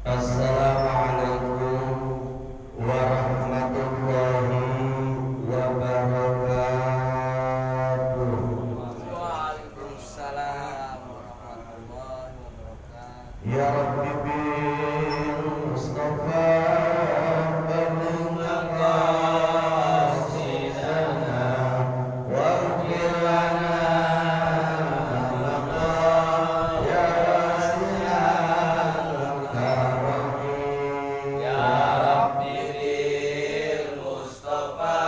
Assalamualaikum warahmatullahi wabarakatuh. Waalaikumsalam warahmatullahi wabarakatuh. Ya Rabbi bil Mustafa balligh maqasidana waghfir lana ya wasi'al karami. Ya Rabbi bil Mustafa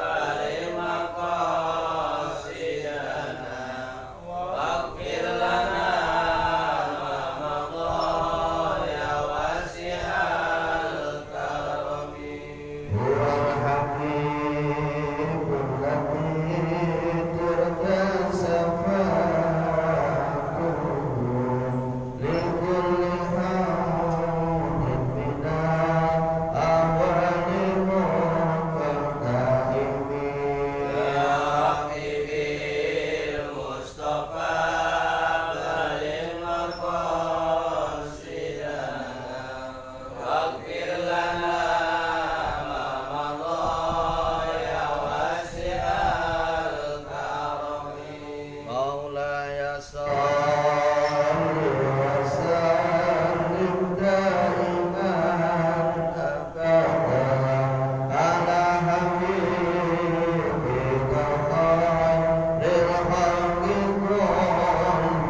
balligh maqasidana waghfir lana ma madha ya wasi'al karami. Huwal habibul ladzi turtasafatuhu likulli hawlin minal awali muqtahimi. Ya Rabbi bil Mustafa balligh maqasidana waghfir lana ma madha ya wasi'al karami. Maulaya salli wa sallim daiman abada ala habibika khairil khalqi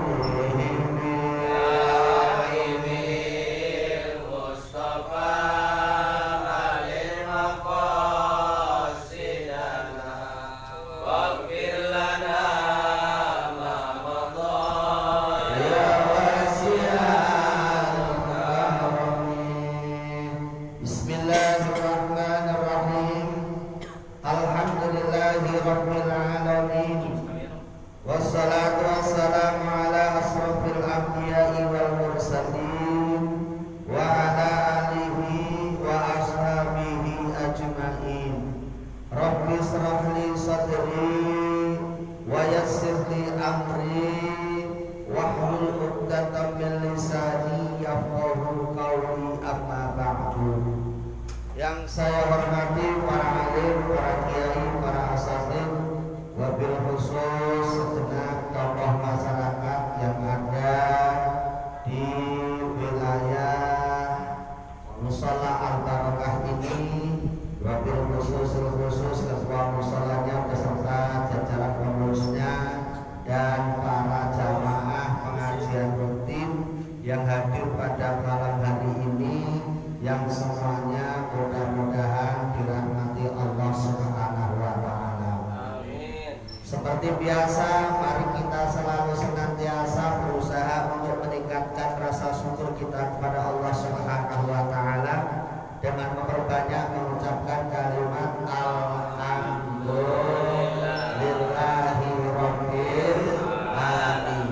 kullihim. Mustafa balligh maqasidana waghfir lana ma madha Ya wasi'al karami. Bismillahirrahmanirrahim. Alhamdulillahi rabbil alamin. Wassalatu wassalamu ala asrafil anbiya'i wal mursalin wa ala alihi wa ashabihi ajma'in. Rabbi israh li sadri wa yassir li amri wahlul 'uqdatam min lisani yafqahu qawli, amma ba'du. Yang saya hormati para alim, para kiai, para asatidz, wabil khusus segenap tokoh masyarakat yang ada di wilayah Mushola Al-Barakah ini, wabil khusus ketua musholanya beserta jajaran pengurusnya dan para jamaah pengajian rutin yang hadir pada malam hari ini, yang semuanya mudah-mudahan dirahmati Allah Subhanahu wa taala. Amin. Seperti biasa, mari kita selalu senantiasa berusaha untuk meningkatkan rasa syukur kita kepada Allah Subhanahu wa taala dengan memperbanyak mengucapkan kalimat alhamdulillahi rabbil alamin.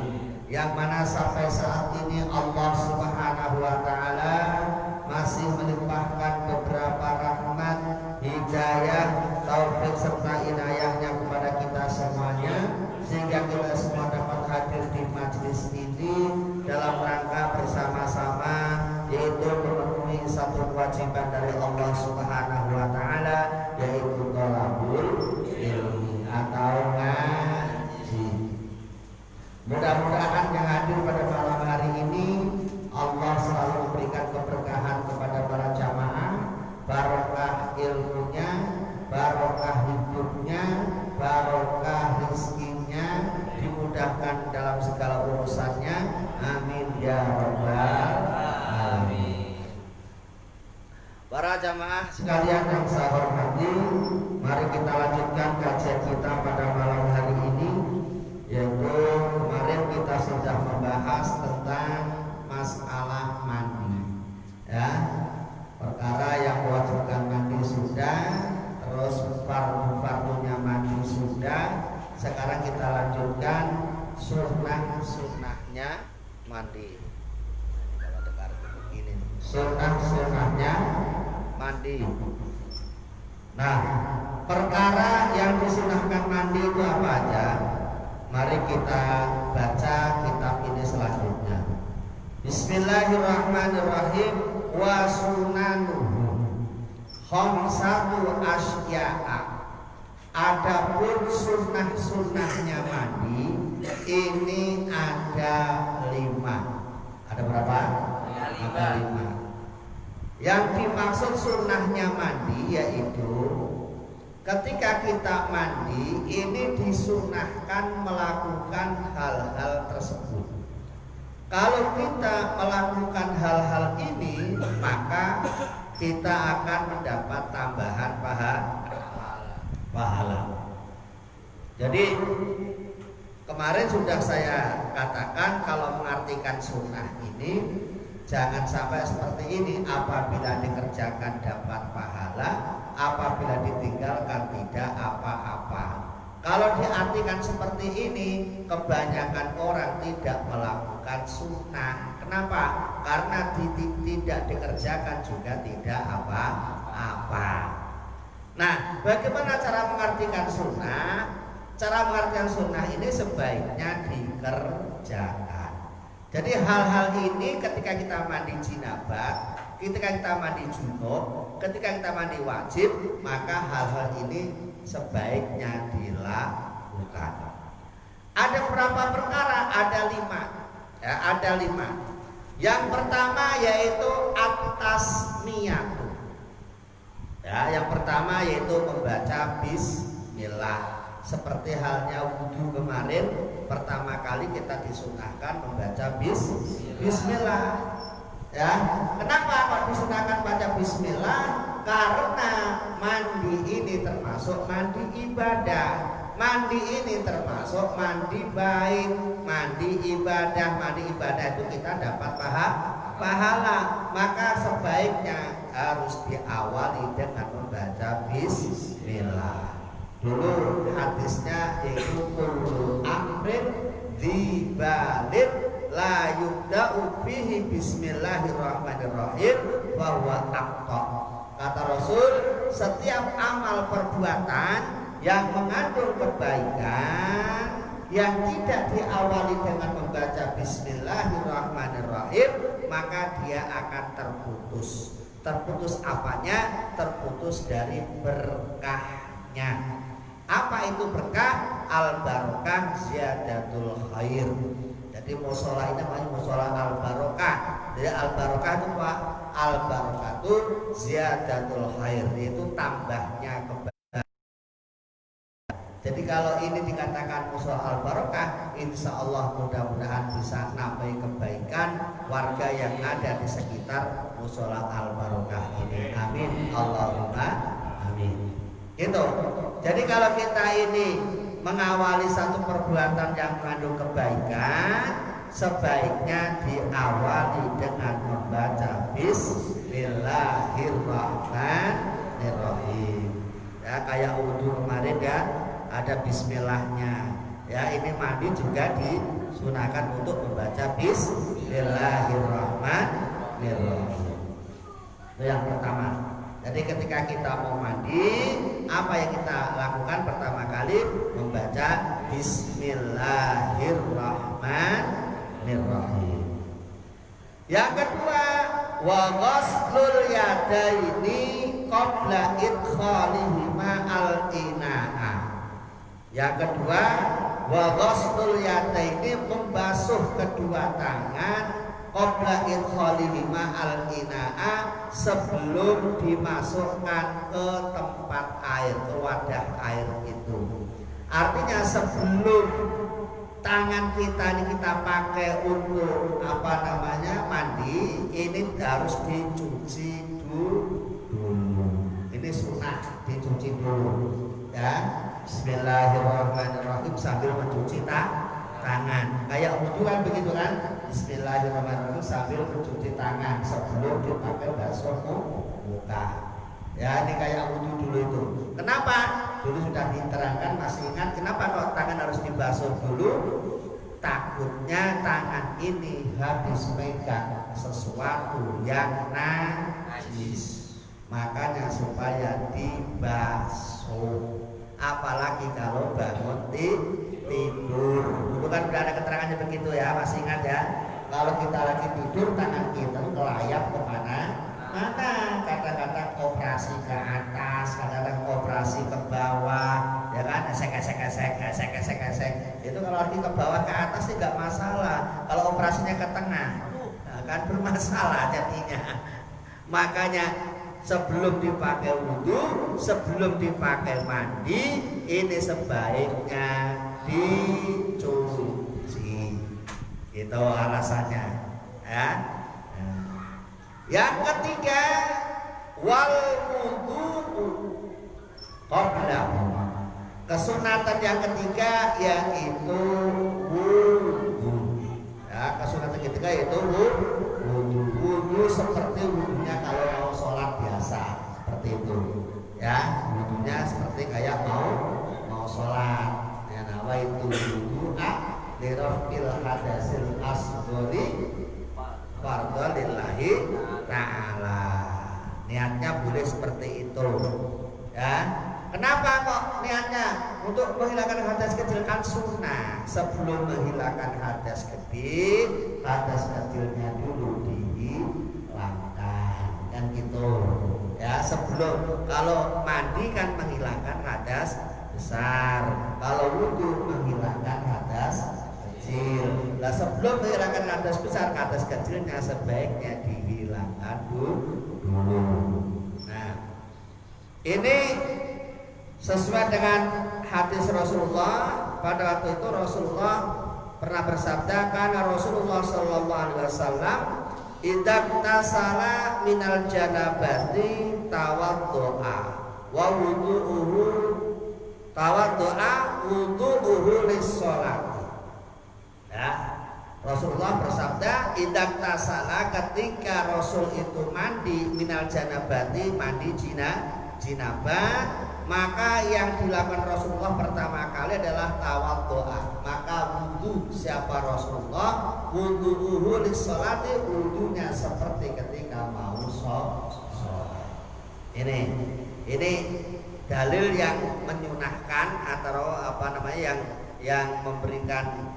Yang mana sampai saat ini Allah Subhanahu wa taala masih melimpahkan beberapa rahmat, hidayah, taufik serta inayahnya kepada kita semuanya, sehingga kita semua dapat hadir di majelis ini dalam rangka bersama-sama, yaitu memenuhi satu kewajiban dari Allah Subhanahu wa taala, yaitu thalabul ilmi atau ngaji. Mudah-mudahan yang hadir pada malam hari ini Allah selalu memberikan keberkahan kepada para jamaah, barokah ilmunya, barokah hidupnya, barokah rezekinya, dimudahkan dalam segala urusannya. Amin ya rabbal alamin. Para jamaah sekalian yang saya hormati, mari kita lanjutkan kajian kita pada malam hari ini, yaitu kemarin kita sudah membahas tentang masalah mandi, ya, perkara yang mewajibkan mandi sudah, terus fardu-fardunya mandi sudah. Sekarang kita lanjutkan sunnah-sunnahnya mandi. Kalau dengar begini, sunnah-sunnahnya mandi. Nah, perkara yang disunahkan mandi itu apa aja? Mari kita baca kitab ini selanjutnya. Bismillahirrahmanirrahim. Wa sunanuhu khamsatu asya'a. Adapun sunnah-sunnahnya mandi ini ada 5. Ada berapa? Ada 5. Yang dimaksud sunnahnya mandi yaitu ketika kita mandi ini disunahkan melakukan hal-hal tersebut. Kalau kita melakukan hal-hal ini, maka kita akan mendapat tambahan pahala. Jadi kemarin sudah saya katakan kalau mengartikan sunnah ini jangan sampai seperti ini. Apabila dikerjakan dapat pahala, apabila ditinggalkan tidak apa-apa. Kalau diartikan seperti ini, kebanyakan orang tidak melakukan sunnah. Kenapa? Karena tidak dikerjakan juga tidak apa-apa. Nah, bagaimana cara mengartikan sunnah? Cara mengartikan sunnah ini sebaiknya dikerjakan. Jadi hal-hal ini ketika kita mandi jinabah, ketika kita mandi junub, ketika kita mandi wajib, maka hal-hal ini sebaiknya dilakukan. Ada berapa perkara? Ada 5. Ya, ada 5. Yang pertama yaitu at-tasmiyatu. Ya, yang pertama yaitu membaca bismillah. Seperti halnya wudhu kemarin, pertama kali kita disunahkan membaca bismillah. Ya, kenapa kok disunahkan baca bismillah? Karena mandi ini termasuk mandi ibadah. Mandi ini termasuk mandi baik, mandi ibadah. Mandi ibadah itu kita dapat pahala. Maka sebaiknya harus diawali dengan membaca bismillah. Dulu hadisnya yaitu kullu amrin dzibalin la yubda'u fihi bismillahirrahmanirrahim bahwa aqta. Kata Rasul, setiap amal perbuatan yang mengandung kebaikan yang tidak diawali dengan membaca bismillahirrahmanirrahim, maka dia akan terputus. Terputus apanya? Terputus dari berkahnya. Apa itu berkah? Al-barokah ziyadatul khair. Jadi musola ini namanya musola al-barokah. Jadi al-barokah itu apa? Al-barokah itu ziyadatul khair, itu tambahnya kebaikan. Jadi kalau ini dikatakan musola al-barokah, insya Allah mudah-mudahan bisa nambah kebaikan warga yang ada di sekitar musola al-barokah ini. Amin. Allahumma amin. Gitu. Jadi kalau kita ini mengawali satu perbuatan yang mengandung kebaikan, sebaiknya diawali dengan membaca bismillahirrahmanirrahim. Ya, kayak wudhu kemarin ya, ada bismillahnya. Ya, ini mandi juga disunahkan untuk membaca bismillahirrahmanirrahim. Itu yang pertama. Jadi ketika kita mau mandi, apa yang kita lakukan pertama kali? Membaca bismillahirrahmanirrahim. Yang kedua, wa ghaslul yadaini qabla idkhalihima al-ina'a. Yang kedua, wa ghaslul yadaini membasuh kedua tangan qabla idkhalihima al-ina'a, sebelum dimasukkan ke tempat air, ke wadah air itu. Artinya sebelum tangan kita ini kita pakai untuk mandi, ini harus dicuci dulu. Ini sunnah, dicuci dulu. Ya, bismillahirrahmanirrahim sambil mencuci tangan. Kayak wudhu kan begitu kan? Bismillahirrahmanirrahim sambil mencuci tangan sebelum dipakai basuh muka. Ya, ini kayak wudhu dulu itu. Kenapa? Dulu sudah diterangkan, masih ingat kenapa kok tangan harus dibasuh dulu? Takutnya tangan ini habis megang sesuatu yang najis, makanya supaya dibasuh. Apalagi kalau bangun tidur. Dulu kan sudah ada keterangannya begitu ya, masih ingat ya? Kalau kita lagi tidur, tangan kita kelayap kemana? Mana? Kadang-kadang operasi ke atas, kadang-kadang operasi ke bawah, ya kan? Esek. Itu kalau lagi ke bawah ke atas sih nggak masalah. Kalau operasinya ke tengah, nah, kan bermasalah jadinya. Makanya sebelum dipakai wudhu, sebelum dipakai mandi, ini sebaiknya dicuci. Itu alasannya, ya. Yang ketiga, wal wudhu qabla. Kesunatan yang ketiga yaitu wudhu. Ya, kesunatan ketiga yaitu wudhu. Wudhu seperti wudhunya kalau mau sholat biasa, seperti itu. Ya, wudhunya seperti kayak mau sholat. Ya, nama itu wudhu lirafil hadasil asghari fardhu lillahi ta'ala. Niatnya boleh seperti itu, ya. Kenapa kok niatnya? Untuk menghilangkan hadas kecil, kan sunnah. Sebelum menghilangkan hadas gede, hadas kecilnya dulu dihilangkan, kan gitu, ya. Sebelum, kalau mandi kan menghilangkan hadas besar, kalau wudhu menghilangkan hadas kecil. Nah, sebelum menghilangkan hadas besar, hadas kecilnya sebaiknya dihilangkan dulu. Nah, ini sesuai dengan hadis Rasulullah. Pada waktu itu Rasulullah pernah bersabda, karena Rasulullah sallallahu alaihi wasallam idza tasala minal janabati tawaddu'a wa wudu'uhu wudu'uhu lis-sholati. Ya, Rasulullah bersabda, idza tasala, ketika Rasul itu mandi minal janabati, mandi jinabah, maka yang dilakukan Rasulullah pertama kali adalah tawaddu'a. Maka wudhu siapa Rasulullah, wudu'uhu lis-sholati, wudhunya seperti ketika mau sholat. Ini dalil yang menyunahkan atau yang memberikan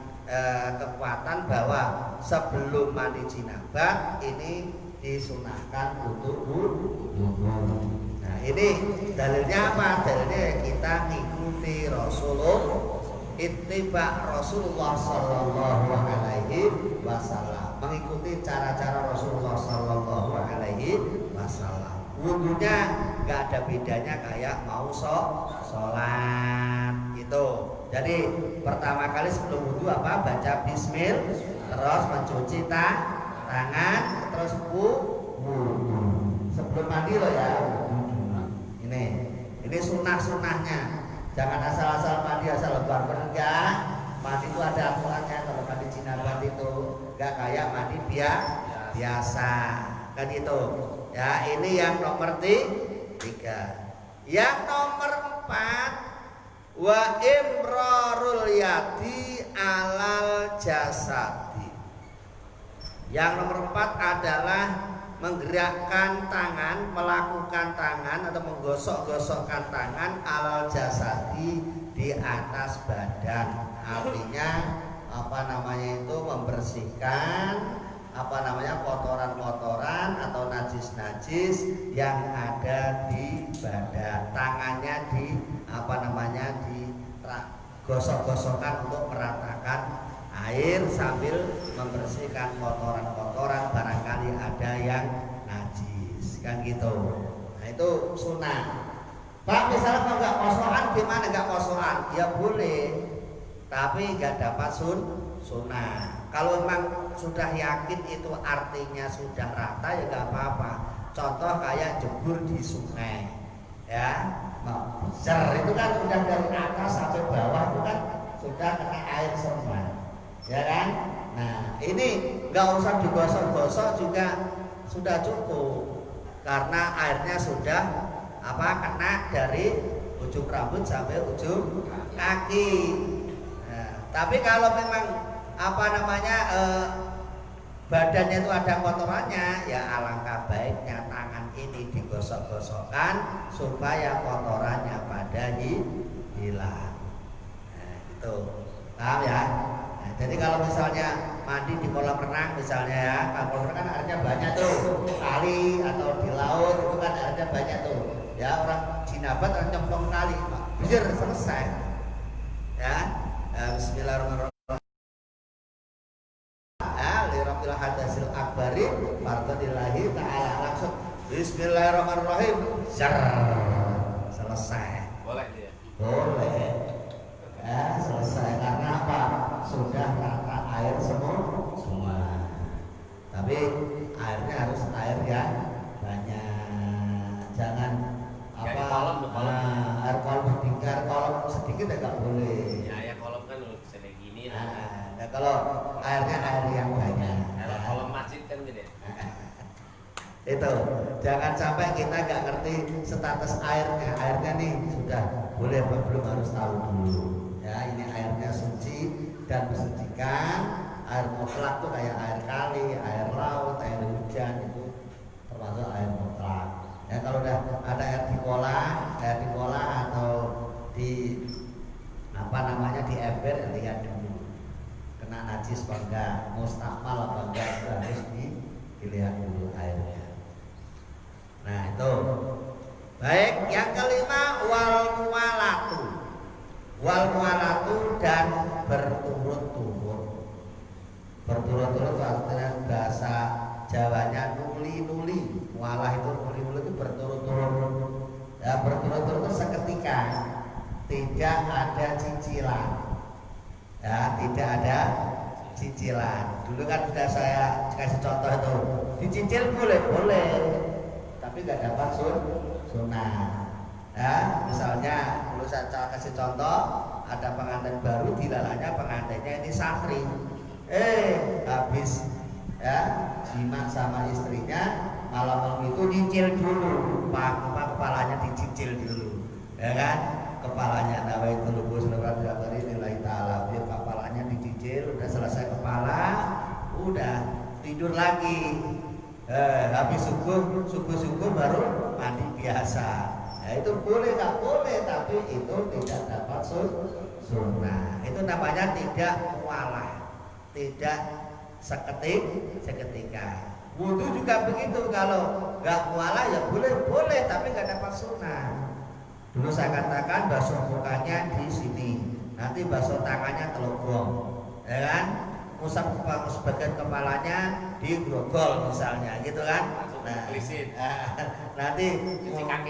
kekuatan bahwa sebelum mandi jinabah ini disunahkan untuk wudhu. Nah, ini dalilnya apa? Dalilnya kita ngikuti Rasulullah, ittiba Rasulullah sallallahu alaihi wasallam, mengikuti cara-cara Rasulullah sallallahu alaihi wasallam. Wudhunya nggak ada bedanya kayak mau sholat gitu. Jadi pertama kali sebelum wudhu apa? Baca bismil, terus mencuci tangan, terus wudhu. Sebelum mandi loh ya. Ini sunnah-sunnahnya. Jangan asal-asal mandi, asal lebar enggak. Mandi itu ada aturannya. Kalau mandi jinabah itu enggak kayak mandi biasa, kan itu. Ya, ini yang nomor 3. Yang nomor 4, wa imrarul yadi alal jasadi. Yang nomor 4 adalah menggerakkan tangan, melakukan tangan atau menggosok-gosokkan tangan alal jasadi, di atas badan. Artinya membersihkan kotoran-kotoran atau najis-najis yang ada di badan. Tangannya gosok-gosokkan untuk meratakan air sambil membersihkan kotoran-kotoran, barangkali ada yang najis, kan gitu. Nah, itu sunnah. Pak, misalnya kalau nggak kosokan, gimana nggak kosokan? Ya boleh, tapi nggak dapat sunnah. Kalau memang sudah yakin itu artinya sudah rata, ya nggak apa-apa. Contoh kayak jebur di sungai, ya, besar itu kan udah dari atas sampai bawah itu kan sudah kena air semua, ya kan? Nah, ini nggak usah digosok-gosok juga sudah cukup, karena airnya sudah kena dari ujung rambut sampai ujung kaki. Nah, tapi kalau memang badannya itu ada kotorannya, ya alangkah baiknya tangan ini digosok-gosokkan supaya kotorannya pada hilang. Nah, itu paham ya? Nah, Jadi kalau misalnya mandi di kolam renang misalnya ya, kalau kolam renang kan airnya banyak tuh, kali atau di laut itu kan airnya banyak tuh. Ya orang jinabat orang nyemplung kali, biar selesai. Ya, Bismillahirrahmanirrahim. Lirafil hadasil akbari fardadillahi ta'ala, langsung Bismillahirrahmanirrahim, selesai. Boleh dia. Boleh. Ya, selesai. Karena apa? Sudah rata air semua. Tapi airnya harus air yang banyak. Jangan Kayak apa? di kolam tuh, kolam. Air kolam sedikit ya nggak boleh. Ya kolam kan bisa kayak gini. Nah, kalau airnya air yang banyak. Kalau kolam masjid kan gitu ya. Itu jangan sampai kita nggak ngerti status airnya nih sudah boleh apa belum, harus tahu dulu ya. Ini airnya suci dan mensucikan. Air mutlak tuh kayak air kali, air laut, air hujan, itu termasuk air mutlak ya. Kalau udah ada air di kolam atau di apa namanya di ember, lihat dulu kena najis apa enggak, mustakmal apa enggak, itu harus dilihat dulu airnya. Nah itu baik. Yang kelima wal mualatu dan berturut-turut artinya bahasa Jawanya nuli. Mualah itu nuli itu berturut-turut ya. Berturut-turut itu seketika, tidak ada cicilan ya, tidak ada cicilan. Dulu kan sudah saya kasih contoh itu, dicicil boleh tapi nggak dapat sunnah ya. Misalnya dulu saya kasih contoh, ada pengantin baru, dilalanya pengantinnya ini santri, habis ya jima sama istrinya, malam itu nyicil dulu, kepalanya dicicil dulu ya kan, kepalanya nawaitu lubus dari nilai ta'ala, kepalanya dicicil, udah selesai kepala, udah tidur lagi. Habis subuh baru mandi biasa. Ya itu boleh nggak boleh, tapi itu tidak dapat sunnah. Itu namanya tidak mualah, tidak seketika. Wudu juga begitu, kalau nggak mualah ya boleh, tapi nggak dapat sunnah. Dulu saya katakan basuh mukanya di sini, nanti basuh tangannya telogong, ya kan? Musab sebagian kepalanya di grogol misalnya gitu kan. Nah, nanti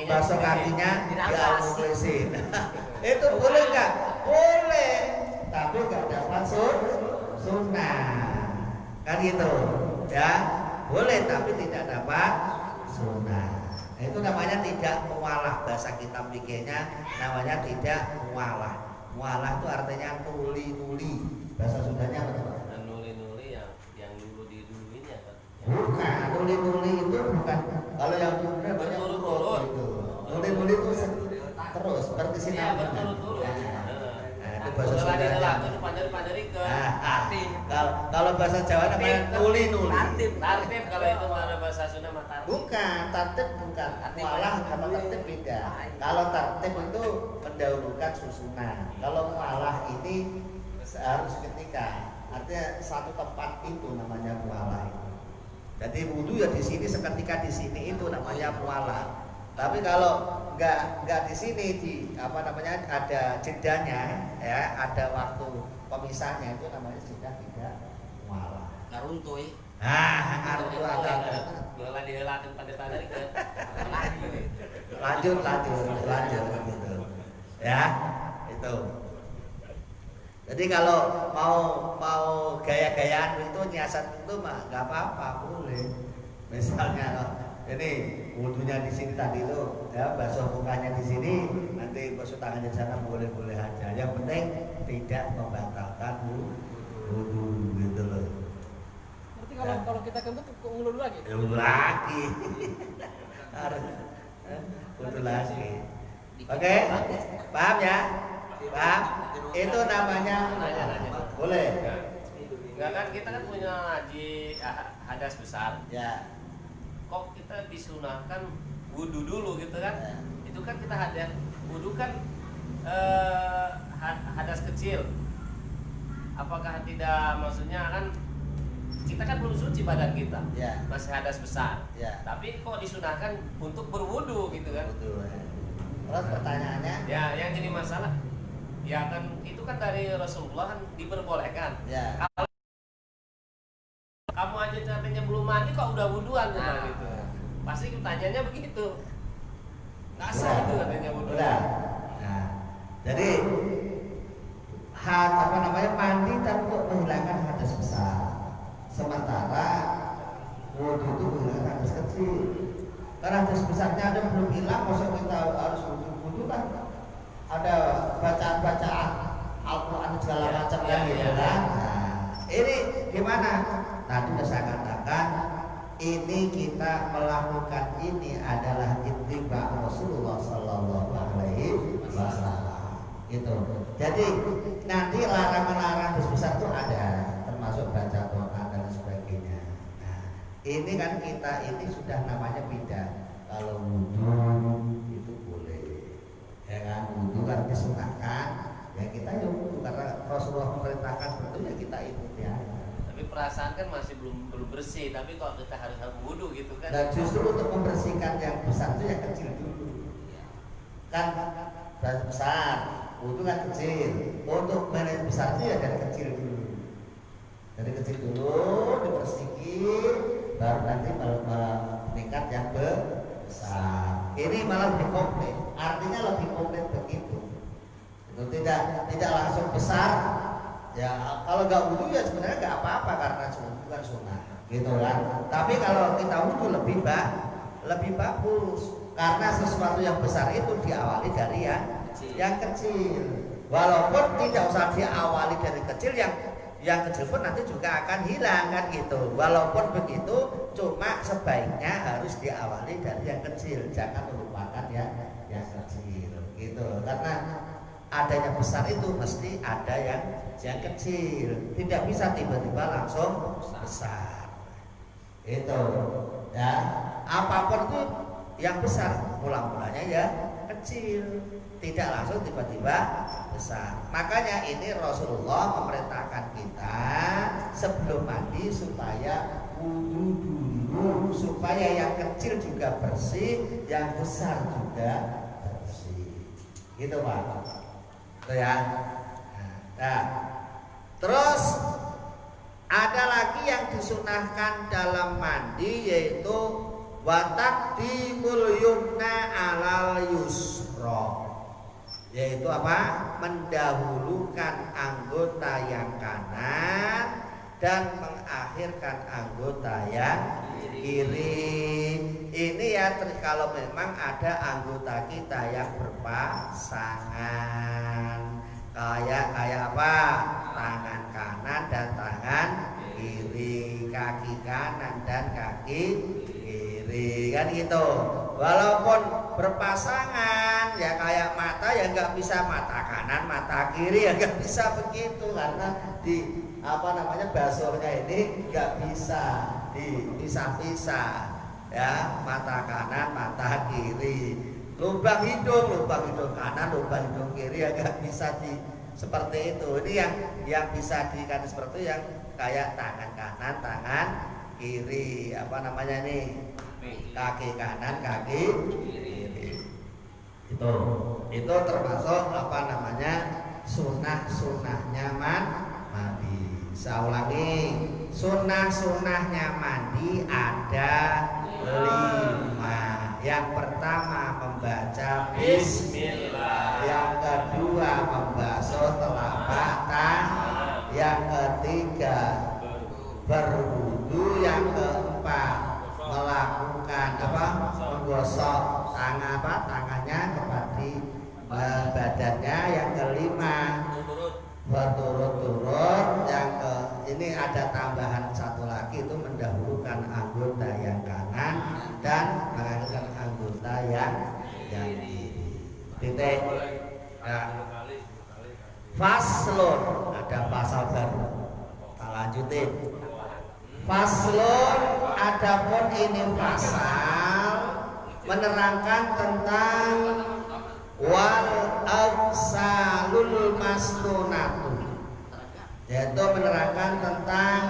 basuh kakinya di almuklisin. Itu boleh nggak? Boleh, tapi nggak dapat sunnah kan gitu ya. Boleh tapi tidak dapat sunnah. Itu namanya tidak mualah, bahasa kitab fikihnya namanya tidak mualah. Mualah itu artinya nuli. Bahasa Sundanya apa Pak? Bukan, nuli itu bukan. Kalau yang muda banyak turut itu. Nuli itu terus seperti sini. Berturut-turut. Nah, itu bahasa Sunda. Kalau bahasa Jawa namanya nuli. Tartib kalau itu mana bahasa Sunda mah tartib. Bukan, tartib bukan. Mualah sama tartib beda. Kalau tartib itu mendahulukan susunan. Kalau mualah ini harus ketika. Artinya satu tempat itu namanya mualah itu. Jadi wudu ya di sini, seketika di sini, itu namanya mualah. Tapi kalau nggak di sini, di apa namanya, ada jedanya ya, ada waktu pemisahnya, itu namanya sudah tidak mualah. Karuntuy. Karuntuy agak. Bola dihelakeun pada tadi ke. Lanjut gitu. Ya, itu. Jadi kalau mau gaya-gayaan itu nyiasat itu mah nggak apa-apa, boleh. Misalnya ini wudunya di sini tadi itu ya, basuh mukanya di sini, nanti basuh tangannya di sana, boleh-boleh aja. Yang penting tidak membatalkan wudu gitu loh. Berarti kalau kita kentut ngulur lagi? Ngulur lagi. Harus wudu lagi. Oke, paham ya? Paham? Itu namanya boleh. Enggak kan, kita kan punya haji hadas besar. Ya. Kok kita disunahkan wudu dulu gitu kan? Itu kan kita hadas wudu kan hadas kecil. apakah tidak, maksudnya kan kita kan belum suci badan kita, Ya. masih hadas besar. Ya. Tapi kok disunahkan untuk berwudu gitu kan? Betul. Terus pertanyaannya? Ya, yang jadi masalah, ya kan itu kan dari Rasulullah kan diperbolehkan. Ya. Kalau kamu aja katanya belum mandi kok udah wuduan Nah. gitu. Pasti tanyanya begitu. Nggak sah itu katanya wudu. Udah. Nah, jadi mandi tapi kok menghilangkan hadas besar. Sementara wudu itu menghilangkan hadas kecil. Karena hadas besarnya ada belum hilang, masa kita harus wudu kan? Ada bacaan-bacaan Al-Quran segala macam yang gitu kan. Nah, ini gimana? Tadi sudah saya katakan, ini kita melakukan ini adalah ittiba Rasulullah Sallallahu Alaihi Wasallam. Gitu. Jadi nanti larangan-larangan besar itu ada, termasuk baca Quran dan sebagainya. Nah, ini kan kita ini sudah namanya bidah. Kalau wudu itu boleh, ya kan? Wudu kan disunahkan, ya kita ya wudu karena Rasulullah memerintahkan seperti itu ya kita ikut ya. Tapi perasaan kan masih belum bersih, tapi kok kita harus wudu gitu kan? Dan justru untuk membersihkan yang besar itu yang kecil dulu. Kan besar, wudu kan kecil. Untuk yang besar itu ya dari kecil dulu. Dari kecil dulu dibersihin, baru nanti meningkat yang besar. Ini malah lebih komplit. Artinya lebih komplit begitu. Itu tidak langsung besar. Ya kalau nggak wudu ya sebenarnya nggak apa-apa karena bukan sunnah, gitu kan. Tapi kalau kita wudu lebih bagus karena sesuatu yang besar itu diawali dari yang kecil. Walaupun tidak usah diawali dari kecil, yang kecil pun nanti juga akan hilang kan gitu. Walaupun begitu, cuma sebaiknya harus diawali dari yang kecil, jangan melupakan yang kecil, gitu. Karena adanya besar itu mesti ada yang kecil, tidak bisa tiba-tiba langsung besar. Itu ya, apapun itu yang besar mula-mulanya ya kecil, tidak langsung tiba-tiba besar. Makanya ini Rasulullah memerintahkan kita sebelum mandi supaya wudu dulu, supaya yang kecil juga bersih, yang besar juga bersih. Gitu Pak. Itu ya. Nah, terus ada lagi yang disunahkan dalam mandi yaitu wataqdimul yumna alal yusra. Yaitu apa? Mendahulukan anggota yang kanan dan mengakhirkan anggota yang kiri. Ini ya kalau memang ada anggota kita yang berpasangan. Kayak apa? Tangan kanan dan tangan kiri, kaki kanan dan kaki kiri, kan gitu. Walaupun berpasangan ya kayak mata ya nggak bisa mata kanan mata kiri ya nggak bisa begitu karena di basolnya ini nggak bisa dipisah-pisah ya, mata kanan mata kiri. Lubang hidung kanan, lubang hidung kiri ya nggak bisa seperti itu. Ini yang bisa dikatakan seperti itu yang kayak tangan kanan, tangan kiri, kaki kanan, kaki kiri. Itu termasuk sunnah-sunnahnya mandi. Saya ulangi, sunnah-sunnahnya mandi ada 5. Yang pertama membaca bismillah, yang kedua membasuh telapak tangan, yang ketiga berwudu, yang keempat melakukan menggosok tangannya kepada badannya, yang kelima berturut-turut, ini ada tambahan satu lagi itu mendahulukan anggota yang kanan dan mengakhirkan anggota yang kiri. Titik. Ya. Faslun, ada pasal baru. Kita lanjutin. Faslun, adapun ini pasal menerangkan tentang wal awsalul masnunatu. yaitu menerangkan tentang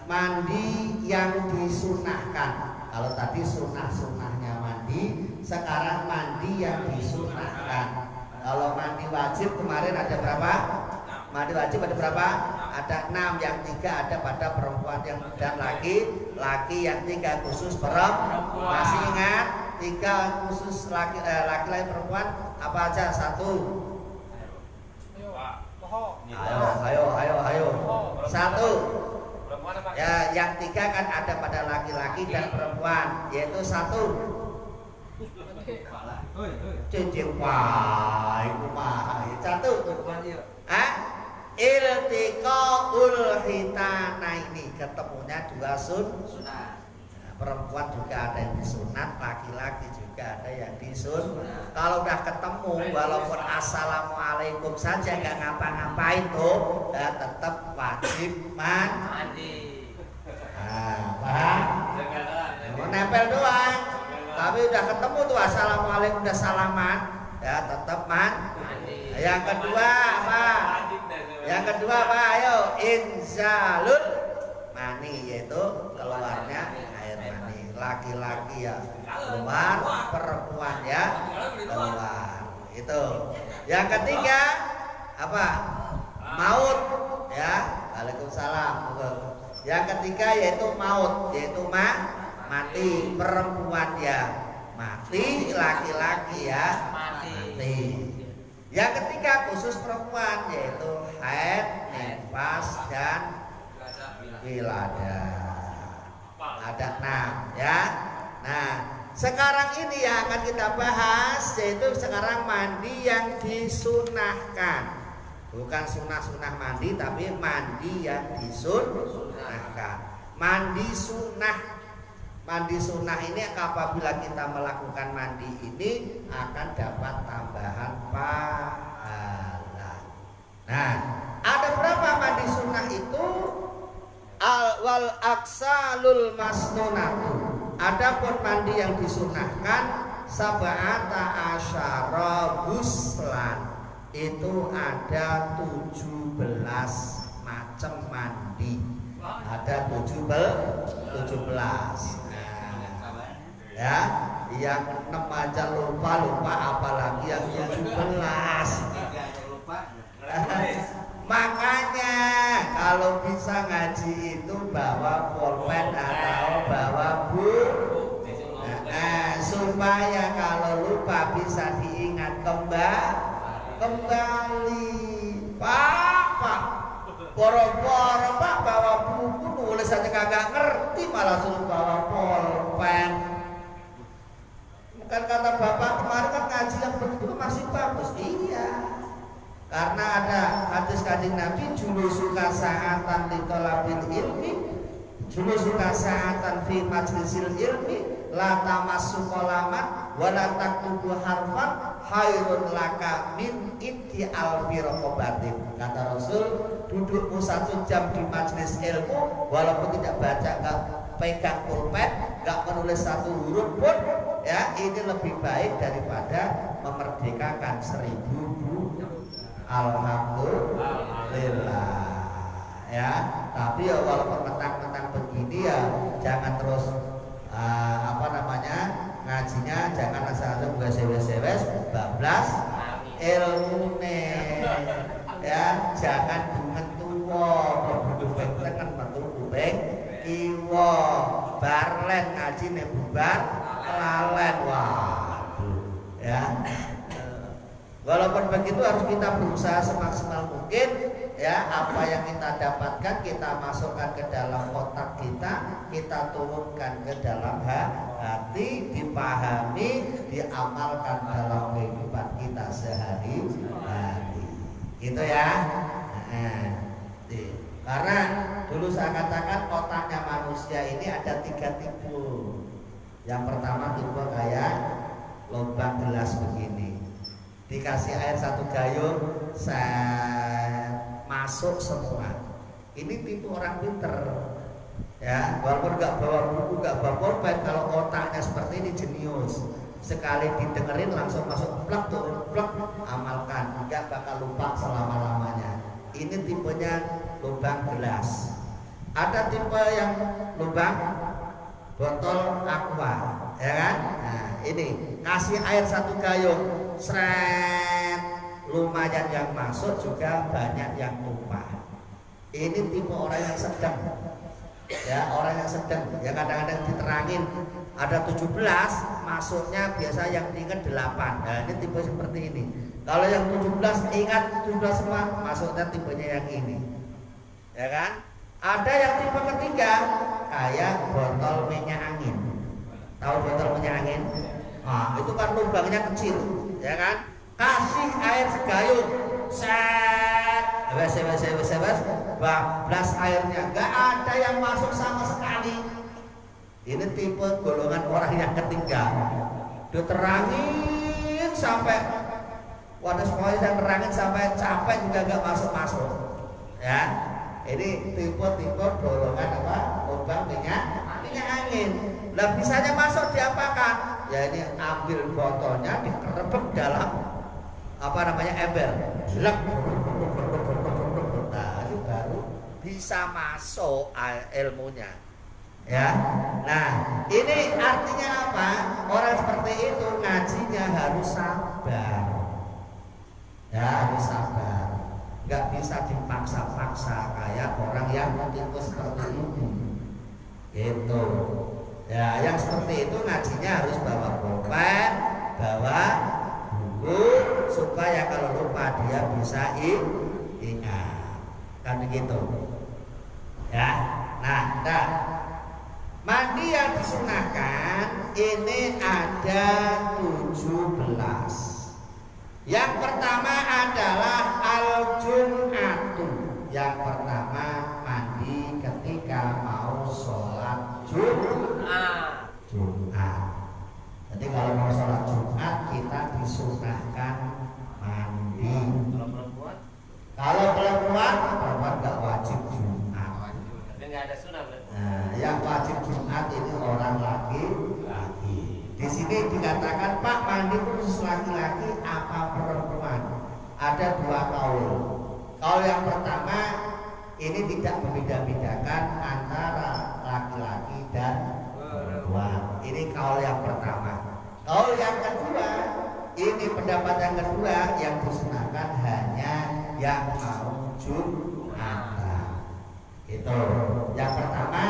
mandi yang disunahkan. Kalau tadi sunnah-sunnahnya mandi, sekarang mandi yang disunahkan. Kalau mandi wajib kemarin ada berapa? Mandi wajib ada berapa? Ada 6, yang 3 ada pada perempuan yang dan laki yang 3 khusus perempuan. Masih ingat? 3 khusus laki-laki perempuan apa aja? 1. Ayo. 1. Ya, yang 3 kan ada pada laki-laki dan perempuan, yaitu 1. Cincin wah, itu mah. 1. Iltiqaul hitanaini, ketemunya 2 sunnah. Perempuan juga ada yang disunat, laki-laki juga ada yang disunat. Kalau udah ketemu, walaupun assalamualaikum saja nggak ngapa-ngapain tuh, ya tetap wajib mandi. Paham? Mau nempel doang, tapi udah ketemu tuh assalamualaikum, udah salaman, ya tetap mandi. Yang kedua apa? Ayo, inzalul mani, yaitu keluarnya air mani. Laki-laki ya keluar, perempuan ya keluar. Itu. Yang ketiga apa? Maut ya. Waalaikumsalam. Yang ketiga yaitu maut, yaitu mati. Perempuan ya mati, laki-laki ya mati. Yang ketiga khusus perempuan yaitu haid, nifas dan wiladah. Ada 6 ya. Nah, sekarang ini yang akan kita bahas yaitu sekarang mandi yang disunahkan. Bukan sunah-sunah mandi, tapi mandi yang disunahkan. Mandi sunnah ini apabila kita melakukan mandi ini akan dapat tambahan pahala. Nah, ada berapa mandi sunnah itu? Wal aksalul masnunatu. Adapun mandi yang disunahkan sab'ata asyara ghuslan, itu ada 17 macam mandi. Ada 17. Ya, yang 6 aja lupa apalagi yang 17. Makanya kalau bisa ngaji itu bawa pulpen atau bawa buku, supaya kalau lupa bisa diingat kembali. Pak, boro-boro Pak bawa buku nulis aja kagak ngerti, malah suruh bawa pulpen. Bukan kata Bapak kemarin kan ngaji yang begitu masih bagus. Iya. Karena ada hadis kanjeng Nabi, julusuka sa'atan li talabil ilmi, julusuka sa'atan fi majlisil ilmi, la tamassu qalaman wa la taktubu harfan khairun laka min iddi alfi raqabatin. Kata Rasul, dudukmu 1 jam di majelis ilmu walaupun tidak baca, enggak pegang pulpen, enggak menulis 1 huruf pun, ya ini lebih baik daripada memerdekakan 1000 budak. Alhamdulillah ya. Tapi ya walaupun mentang-mentang begini ya jangan terus ngajinya jangan asal-asal wes bablas ilmune ya. Jangan bunget tuwa kudu tengen metu kuping kiwa barlen ngaji nek bubar lalen. Waduh ya. Walaupun begitu harus kita berusaha semaksimal mungkin ya, apa yang kita dapatkan kita masukkan ke dalam otak kita turunkan ke dalam hati, dipahami, diamalkan dalam kehidupan kita sehari-hari. Gitu ya. Karena dulu saya katakan otaknya manusia ini ada 3 tipe. Yang pertama tipe kayak lubang gelas begini. Dikasih air 1 gayung, masuk semua. Ini tipe orang pinter ya, walaupun nggak bawa buku, nggak bawa pulpen, kalau otaknya seperti ini jenius. Sekali didengerin langsung masuk plek, turun plek, amalkan, nggak bakal lupa selama-lamanya. ini tipenya lubang gelas. Ada tipe yang lubang botol aqua, ya kan? Nah, ini kasih air 1 gayung, seret, lumayan yang masuk juga banyak yang tumpah. Ini tipe orang yang sedang, ya orang yang sedang. Ya kadang-kadang diterangin ada 17, masuknya biasa yang ingat 8. Nah ini tipe seperti ini. Kalau yang 17 ingat 17 semua, masuknya tipenya yang ini, ya kan? Ada yang tipe ketiga kayak botol minyak angin. Tahu botol minyak angin? Nah, itu kan lubangnya kecil, ya kan? Kasih air segayung, set, bablas airnya, nggak ada yang masuk sama sekali. Ini tipe golongan orang yang ketiga. Diterangin sampai wadah semuanya dan terangin sampai capek juga nggak masuk-masuk, ya. Ini tipe-tipe golongan apa? Lubang minyak angin. Lah bisanya masuk diapakan? Ya ini ambil botolnya dikerebek dalam apa namanya ember. Lek. Nah, itu baru bisa masuk ilmunya. Ya. Nah, ini artinya apa? Orang seperti itu ngajinya harus sabar. Ya, harus sabar. Nggak bisa dipaksa-paksa kayak orang yang tipe seperti ini. Gitu. Ya, yang seperti itu ngajinya harus bawa pulpen, bawa buku supaya kalau lupa dia bisa ingat. Kan begitu. Ya. Nah, mandi yang disunahkan ini ada 17. Yang pertama adalah al-jum'atu. Yang pertama mandi ketika mau sholat Jumat. Jadi kalau mau sholat Jumat kita disunahkan mandi. Kalau perempuan nggak wajib Jumat. Nggak ada sunah berarti. Nah, yang wajib Jumat ini orang laki-laki. Di sini dikatakan Pak mandi khusus laki-laki apa perempuan? Ada 2 kaul. Kaul yang pertama ini tidak membeda-bedakan antara laki-laki dan perempuan. Ini kaul yang pertama. Kaul yang kedua, ini pendapat yang kedua yang disunahkan hanya yang mau Jumatan. Itu. Yang pertama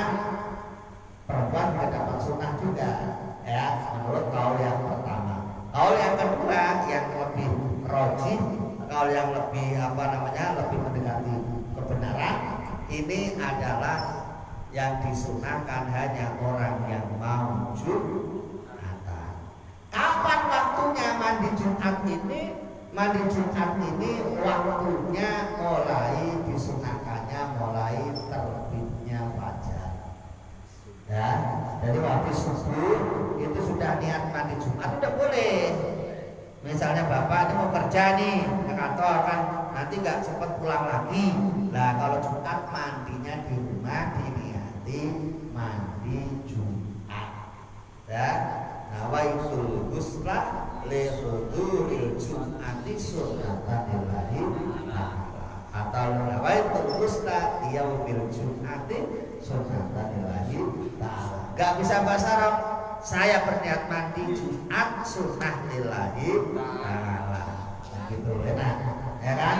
perempuan juga dapat sunnah juga. Ya, menurut kaul yang pertama. Kaul yang kedua yang lebih rojih, kaul yang lebih lebih mendekati kebenaran, ini adalah yang disunahkan hanya orang yang mau Jumatan. Kapan waktunya mandi Jumat ini? Mandi Jumat ini waktunya mulai disunahkannya mulai terbitnya fajar. Ya, jadi waktu subuh itu sudah niat mandi Jumat udah boleh. Misalnya bapak ini mau kerja nih ke kantor kan, nanti nggak sempat pulang lagi. Nah kalau Jumat mandinya di rumah diniati mandi Jumat. Ya, nawaitul ghusla li huduril Jum'ati sunnatillahi atau nawaitul ghusla yaumil Jum'ati sunnatillahi ta'ala. Gak bisa bahasa Arab. Saya berniat mandi Jumat sunnah lillahi ta'ala. Begitu enak, ya kan?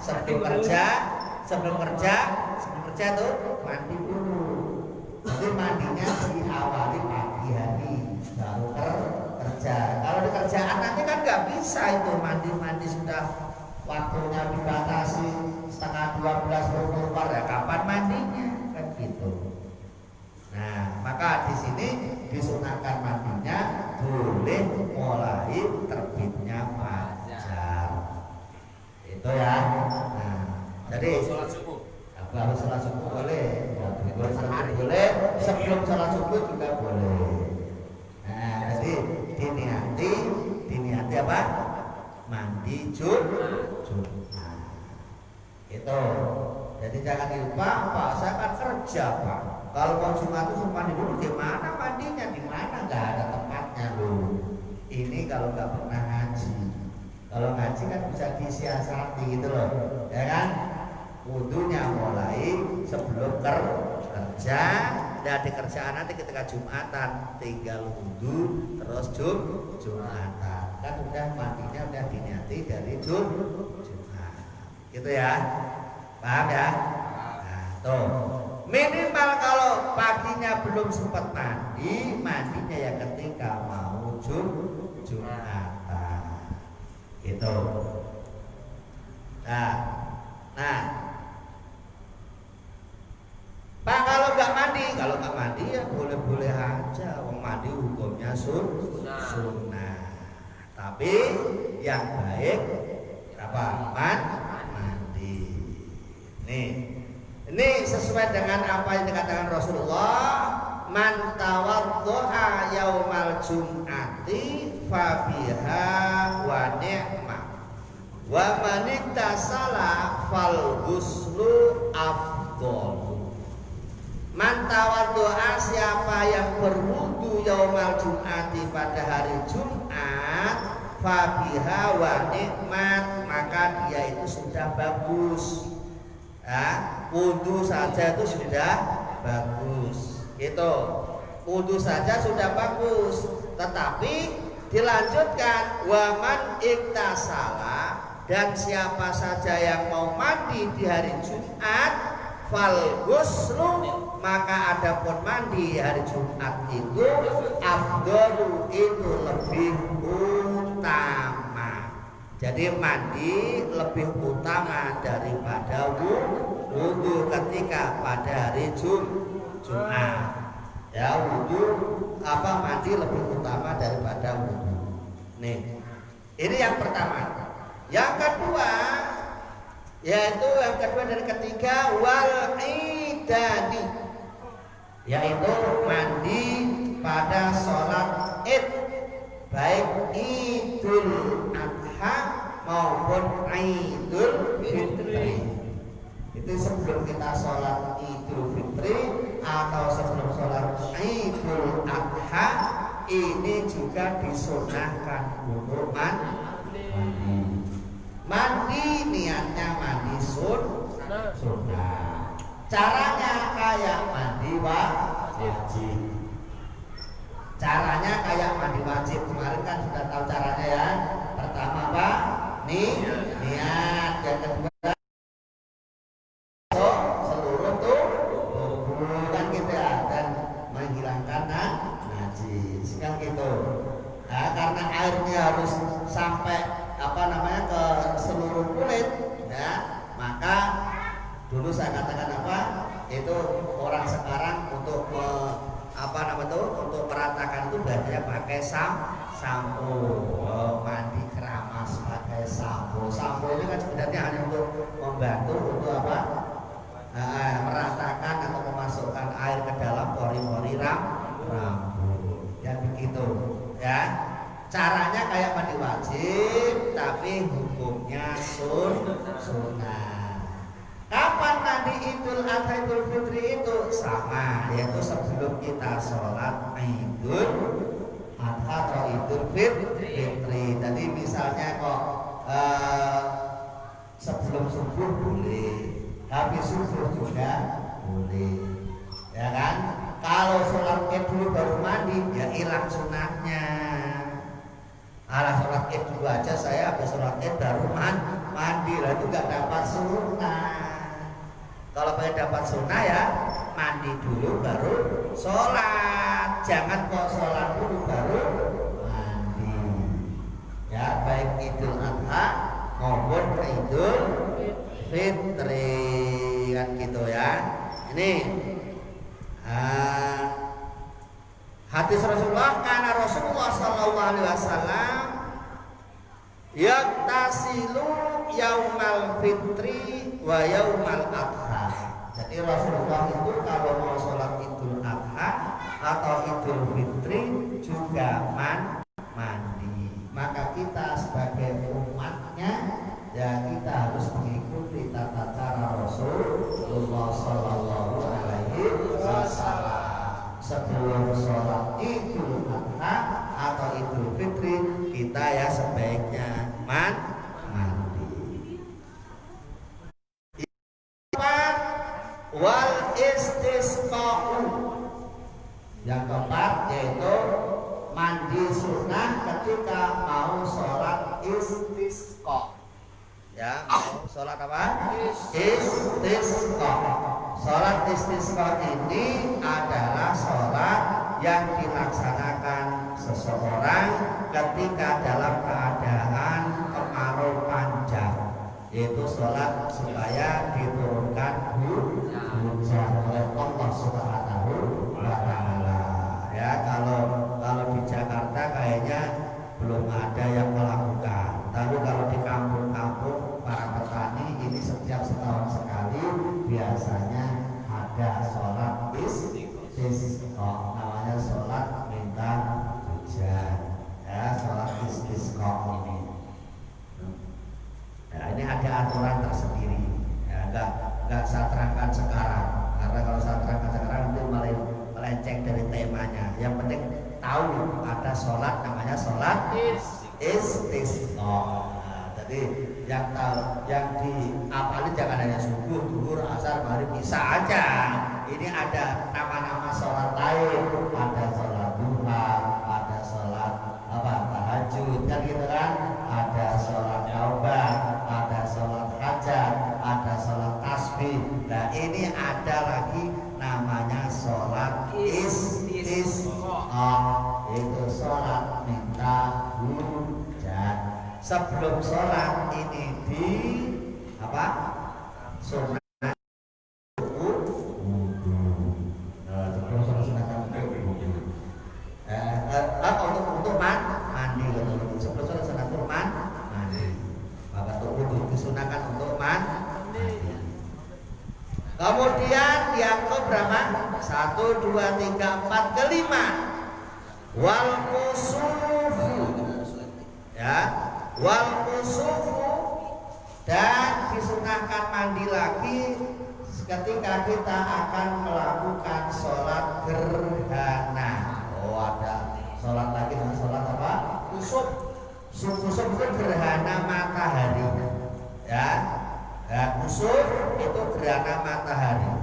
Sebelum kerja tuh mandi dulu. Jadi mandinya diawali pagi hari baru kerja. Kalau di kerjaan nanti kan nggak bisa itu mandi sudah waktunya dibatasi setengah 12 baru keluar, ya kapan mandinya kan gitu. Nah, maka di sini disunahkan mandinya boleh mulai terbitnya fajar. Itu ya. Nah, jadi sholat subuh. Baru sholat subuh boleh, boleh. Sebelum sholat subuh juga boleh. Nah, jadi diniati apa? Mandi Jumat. Itu. Jadi jangan lupa, Pak, saya kan kerja, Pak. Kalau mau Jumat itu mandi dulu, di mana mandinya? Di mana? Nggak ada tempatnya loh. Ini kalau nggak pernah ngaji. Kalau ngaji kan bisa disiasati gitu loh, ya kan? Wudunya mulai sebelum kerja. Dan di kerjaan nanti ketika Jumatan tinggal wudu terus Jumatan. Kan udah mandinya udah diniati dari Jumat. Gitu ya. Paham ya? Nah, tuh. Minimal kalau paginya belum sempat mandi, mandinya ya ketika mau Jumatan. Gitu. Nah, Pak kalau nggak mandi ya boleh-boleh aja. Wong mandi hukumnya sunnah. Tapi yang baik apa? Mandi. Ini sesuai dengan apa yang dikatakan Rasulullah. Man tawaddo'a yaumal jum'ati fabiha wa ni'mah. Wa man iktasala fal ghuslu afdol. Man tawaddo'a, siapa yang berwudu yaumal jum'ati pada hari Jumat, fabiha wa nikmat, maka dia itu sudah bagus. Wudu saja itu sudah bagus. Itu wudu saja sudah bagus. Tetapi dilanjutkan waman iktasala, dan siapa saja yang mau mandi di hari Jumat, fal ghuslu, maka adapun mandi hari Jumat itu afdalu, itu lebih utama. Jadi mandi lebih utama daripada wudu ketika pada hari Jumat. Ya, wudu mandi lebih utama daripada wudu. Nih, ini yang pertama. Yang kedua, yaitu yang kedua dari ketiga, wal idani, yaitu mandi pada sholat id, baik idul adha maupun idul fitri. Itu sebelum kita sholat idul fitri atau sebelum sholat idul adha, ini juga disunahkan untuk mandi, niatnya mandi sunnah. Caranya kayak mandi wajib. Caranya kayak mandi wajib. Kemarin kan sudah tahu caranya ya. Pertama apa? Niat. Yang kedua seluruh tubuh kan gitu ya, dan menghilangkan najis kan gitu. Nah, karena airnya harus sampai ke seluruh kulit, ya, maka dulu saya katakan itu orang sekarang untuk untuk meratakan itu biasanya pakai sampo. Mandi keramas pakai sampo. Sampo ini kan sebenarnya hanya untuk membantu untuk meratakan atau memasukkan air ke dalam pori-pori rambut. Ya begitu, ya. Caranya kayak mandi wajib, tapi hukumnya sunnah. Kapan mandi Idul Adha Idul Fitri itu? Sama, yaitu sebelum kita sholat Idul Adha atau Idul Fitri. Jadi misalnya kok sebelum subuh boleh, habis subuh juga boleh, ya kan? Kalau sholat Id dulu baru mandi, ya hilang sunnahnya. Sholat Id dulu aja saya habis sholat Id baru mandi, lah itu gak dapat sunnah. Kalau pengen dapat sunnah ya mandi dulu baru sholat. Jangan kok sholat dulu baru mandi. Ya, baik Idul Adha maupun Idul Fitri kan gitu ya. Ini hadis Rasulullah, karena Rasulullah sallallahu alaihi wasallam yaktasilu yaumal fitri wa yaumal adha. Jadi Rasulullah itu kalau mau sholat Idul Adha atau Idul Fitri juga mandi. Maka kita sebagai umatnya, ya kita harus mengikuti tata cara Rasulullah sallallahu alaihi wasallam. Sebelum sholat Idul Adha atau Idul Fitri, kita ya sebaiknya mandi. Wal istisqa'u. Yang keempat yaitu mandi sunnah ketika mau sholat istisqa. Ya, mau sholat apa? Istisqa. Sholat istisqa ini adalah sholat yang dilaksanakan seseorang ketika dalam keadaan kemarau panjang, yaitu sholat supaya diturunkan hujan oleh Allah Subhanahu wa Ta'ala. Ya, kalau di Jakarta kayaknya belum ada yang melakukan. Tapi kalau di kampung-kampung para petani ini setiap setahun sekali biasanya ada sholat istisqa, namanya sholat minta hujan. Ya, sholat istisqa ini. Nah, ini ada aturan tersendiri. Ya, enggak saya terangkan sekarang, karena kalau saya terangkan sekarang itu melenceng dari temanya. Yang penting tahu ada sholat namanya sholat istisqa. Nah, jadi yang diapalin jangan hanya subuh, zuhur, asar, maghrib, isya aja. Ini ada nama-nama sholat lain, ada sholat duha, ada sholat tahajud, kan gitu kan? Ada sholat taubat, ada sholat hajat, ada sholat tasbih. Nah, ini ada lagi namanya sholat istisqa, yaitu sholat minta hujan. Sebelum sholat ini di sunnah untuk mandi. Sebelum sholat sunatul mandi. Maka wudu disunahkan untuk mandi. Kemudian yang keberapa? 1, 2, 3, 4, kelima. Wal kusufu. Ya, wal kusufu, dan disunahkan mandi lagi ketika kita akan melakukan sholat gerhana. Oh, ada sholat lagi dengan sholat apa? Kusuf. Kusuf itu gerhana matahari. Ya, kusuf itu gerhana matahari.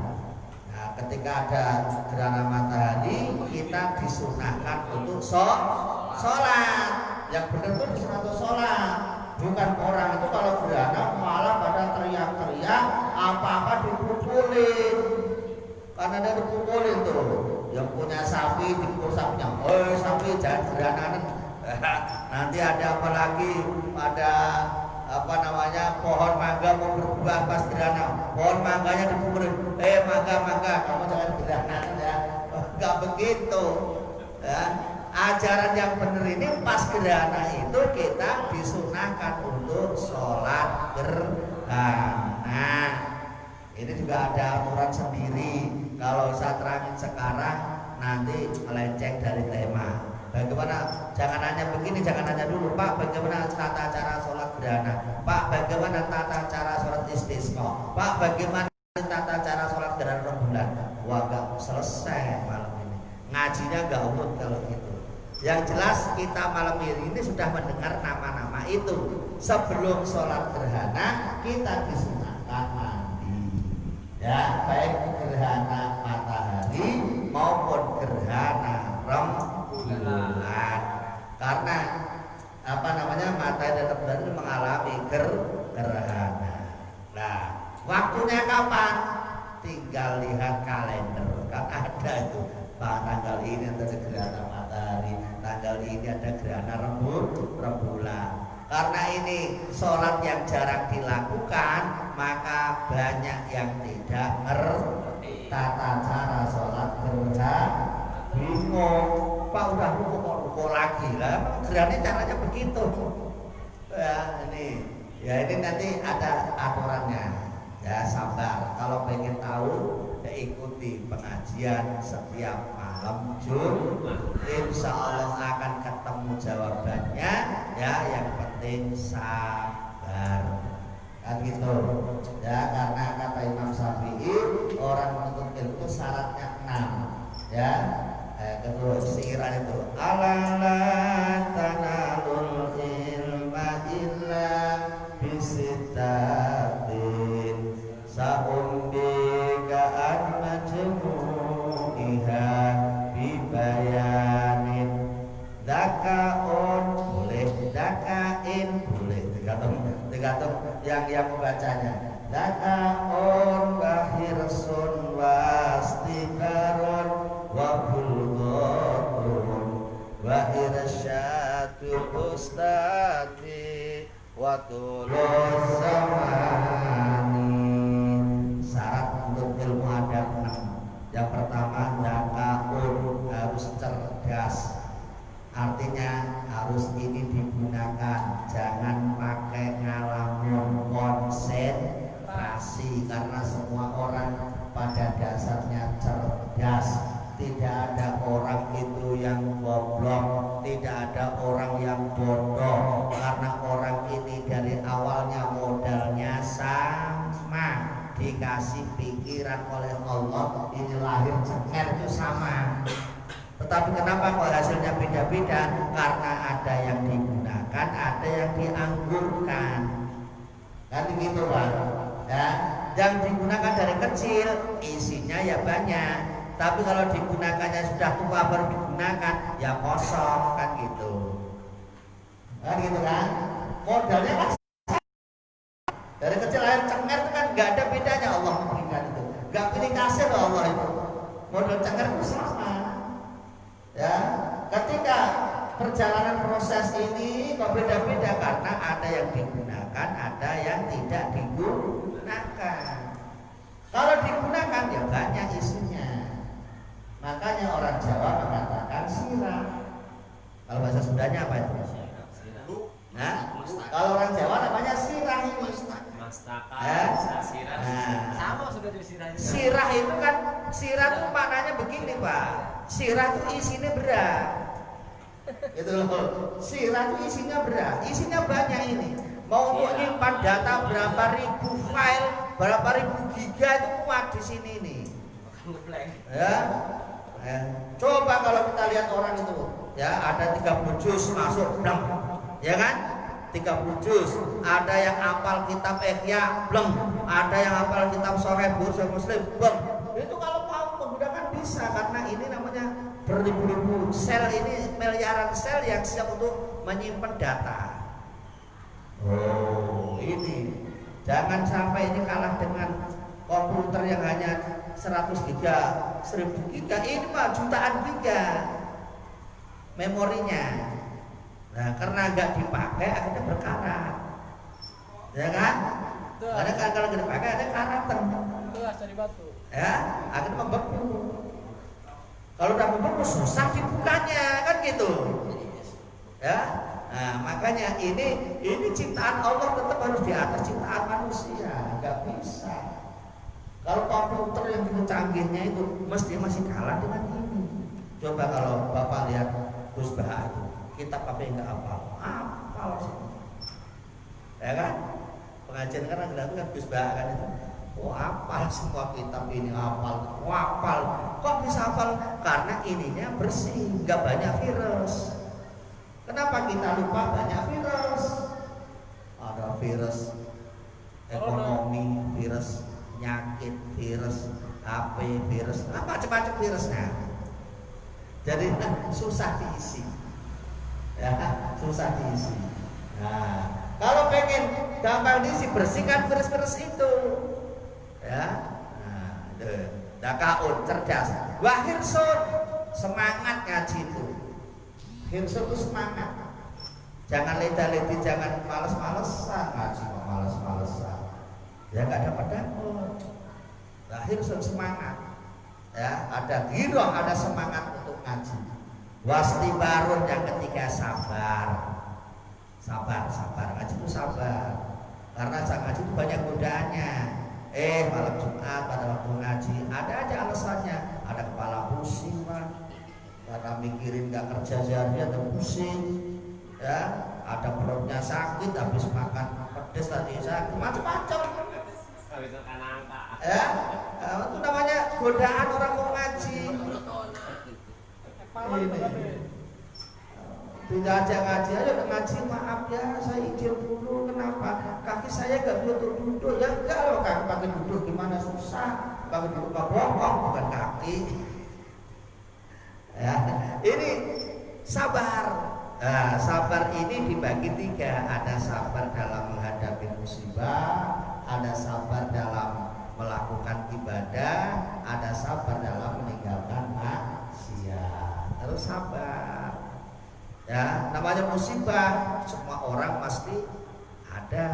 Nah, ketika ada gerhana matahari, kita disunahkan untuk sholat. Yang benar itu disuruh sholat. Bukan orang itu kalau gerhana malah pada teriak-teriak, apa-apa dipukulin. Karena dia dipukulin tuh. Yang punya sapi dipukul sapinya, sapi jangan gerhana. Nanti ada apa lagi, pada pohon mangga mau berbuah pas gerhana, pohon mangganya dipukulin, mangga kamu jangan gerhana ya. Enggak begitu ya. Ajaran yang benar ini pas gerhana itu kita disunahkan untuk sholat gerhana. Ini juga ada aturan sendiri. Kalau saya terangin sekarang nanti melenceng dari tema. Bagaimana? Jangan hanya begini, jangan hanya dulu, Pak. Bagaimana tata cara sholat gerhana? Pak, bagaimana tata cara sholat istisqa? Pak, bagaimana tata cara sholat gerhana rembulan? Wah, gak selesai malam ini. Ngajinya gak umum kalau gitu. Yang jelas kita malam ini sudah mendengar nama-nama itu. Sebelum sholat gerhana kita disunahkan mandi. Ya, baik gerhana matahari maupun gerhana rembulan. Karena matahari dan rembulan itu mengalami gerhana. Nah, waktunya kapan? Tinggal lihat kalender. Kan ada itu. Tanggal ini ada gerhana matahari, tanggal ini ada gerhana rembulan. Karena ini sholat yang jarang dilakukan, maka banyak yang tidak ngerti tata cara sholat gerhana. Bingung, Pak udah ruko lagi lah. Gerhana caranya begitu. Ya ini nanti ada aturannya. Ya sabar, kalau pengen tahu ya ikuti pengajian setiap malam Jumat. Insya Allah akan ketemu jawabannya. Ya yang penting sabar. Kan gitu. Ya karena kata Imam Syafi'i orang menuntut ilmu syaratnya 6. Ya kedua siiran itu alala tanalul ilma illa bisitatin sa'umbika tulus zamani. Syarat untuk ilmu ada 6. Yang pertama zakaun, harus cerdas. Artinya harus ini digunakan, jangan pakai ngalamun, konsentrasi, karena semua orang pada dasarnya cerdas. Tidak ada orang itu yang goblok, tidak ada orang yang bodoh, karena orang ini dari awalnya modalnya sama, dikasih pikiran oleh Allah, ini lahir ceker itu sama. Tetapi kenapa kok hasilnya beda-beda? Karena ada yang digunakan, ada yang dianggurkan. Kan begitu Pak. Ya, yang digunakan dari kecil isinya ya banyak. Tapi kalau digunakannya sudah tua baru digunakan ya kosong, kan gitu. Kan gitu kan? Modalnya kan dari kecil lahir cenger itu kan nggak ada bedanya, Allah memberikan itu. Nggak pilih kasih loh Allah itu. Modal cenger itu sama. Ya, ketika perjalanan proses ini kok beda-beda karena ada yang digunakan, ada yang tidak digunakan. Kalau digunakan ya banyak isinya. Makanya orang Jawa mengatakan sirah. Kalau bahasa Sundanya apa itu? Nah, kalau orang Jawa namanya sirah ini. Sirah. Sama sudah di sirah itu. Sirah itu kan, sirah itu maknanya begini Pak. Sirah itu isinya berat. Gitu loh. Sirah itu isinya berat. Isinya banyak ini. Mau untuk nyimpan data berapa ribu file, berapa ribu giga itu kuat di sini nih. Ya. Coba kalau kita lihat orang itu, ya ada 30 juz masuk bleng, ya kan? 30 juz, ada yang hafal kitab Ihya, bleng, ada yang hafal kitab Sahih Bukhari Muslim, bleng. Itu kalau mau menggunakan bisa, karena ini namanya beribu-ribu sel, ini miliaran sel yang siap untuk menyimpan data. Oh, ini jangan sampai ini kalah dengan komputer yang hanya 100 giga, 1000 giga, ini mah jutaan giga memorinya. Nah, karena nggak dipakai akhirnya berkarat, ya kan? Karena kan kalau nggak dipakai ada karatan. Cari batu. Ya, akhirnya membeku. Kalau udah membeku susah dibukanya, kan gitu. Ya, nah makanya ini ciptaan Allah tetap harus di atas ciptaan manusia, nggak bisa. Kalau komputer yang begitu canggihnya itu mesti masih kalah dengan ini. Coba kalau Bapak lihat Gus Bah itu, kitab apa yang nggak hafal semua. Ya kan? Pengajian kan ada Gus Bah kan itu. Oh, hafal semua kitab ini, hafal. Kok bisa hafal? Karena ininya bersih, nggak banyak virus. Kenapa kita lupa banyak virus? Ada virus ekonomi, virus penyakit, virus HP, virus macam-macam virusnya. Jadi susah diisi, ya, susah diisi. Nah, kalau pengen gampang diisi, bersihkan virus-virus itu, ya. Nah, dakaun, cerdas. Wah, hirsun, semangat ngaji itu. Hirsun itu semangat. Jangan leda-ledi, jangan males-malesan ngaji, males-malesan. Ya nggak dapat dapat. Lahir semangat, ya ada giroh, ada semangat untuk ngaji. Wastibarun, yang ketiga sabar. Ngaji itu sabar. Karena ngaji itu banyak godaannya. Malam Jumat pada waktu ngaji ada aja alasannya. Ada kepala pusing lah, karena mikirin nggak kerja seharian atau pusing. Ya, ada perutnya sakit habis makan pedes tadi sakit, macam-macam. Ya, itu namanya godaan orang mau ngaji. Ini tidak aja ngaji, ayo ngaji, maaf ya saya izin dulu. Kenapa? Kaki saya gak butuh duduk. Ya enggak loh, kaki pakai duduk gimana, susah. Pakai duduk mah bokong, bukan kaki. Ya, ini sabar. Nah, sabar ini dibagi 3. Ada sabar dalam menghadapi musibah, ada sabar dalam melakukan ibadah, ada sabar dalam meninggalkan maksiat. Harus sabar. Ya, namanya musibah, semua orang pasti Ada.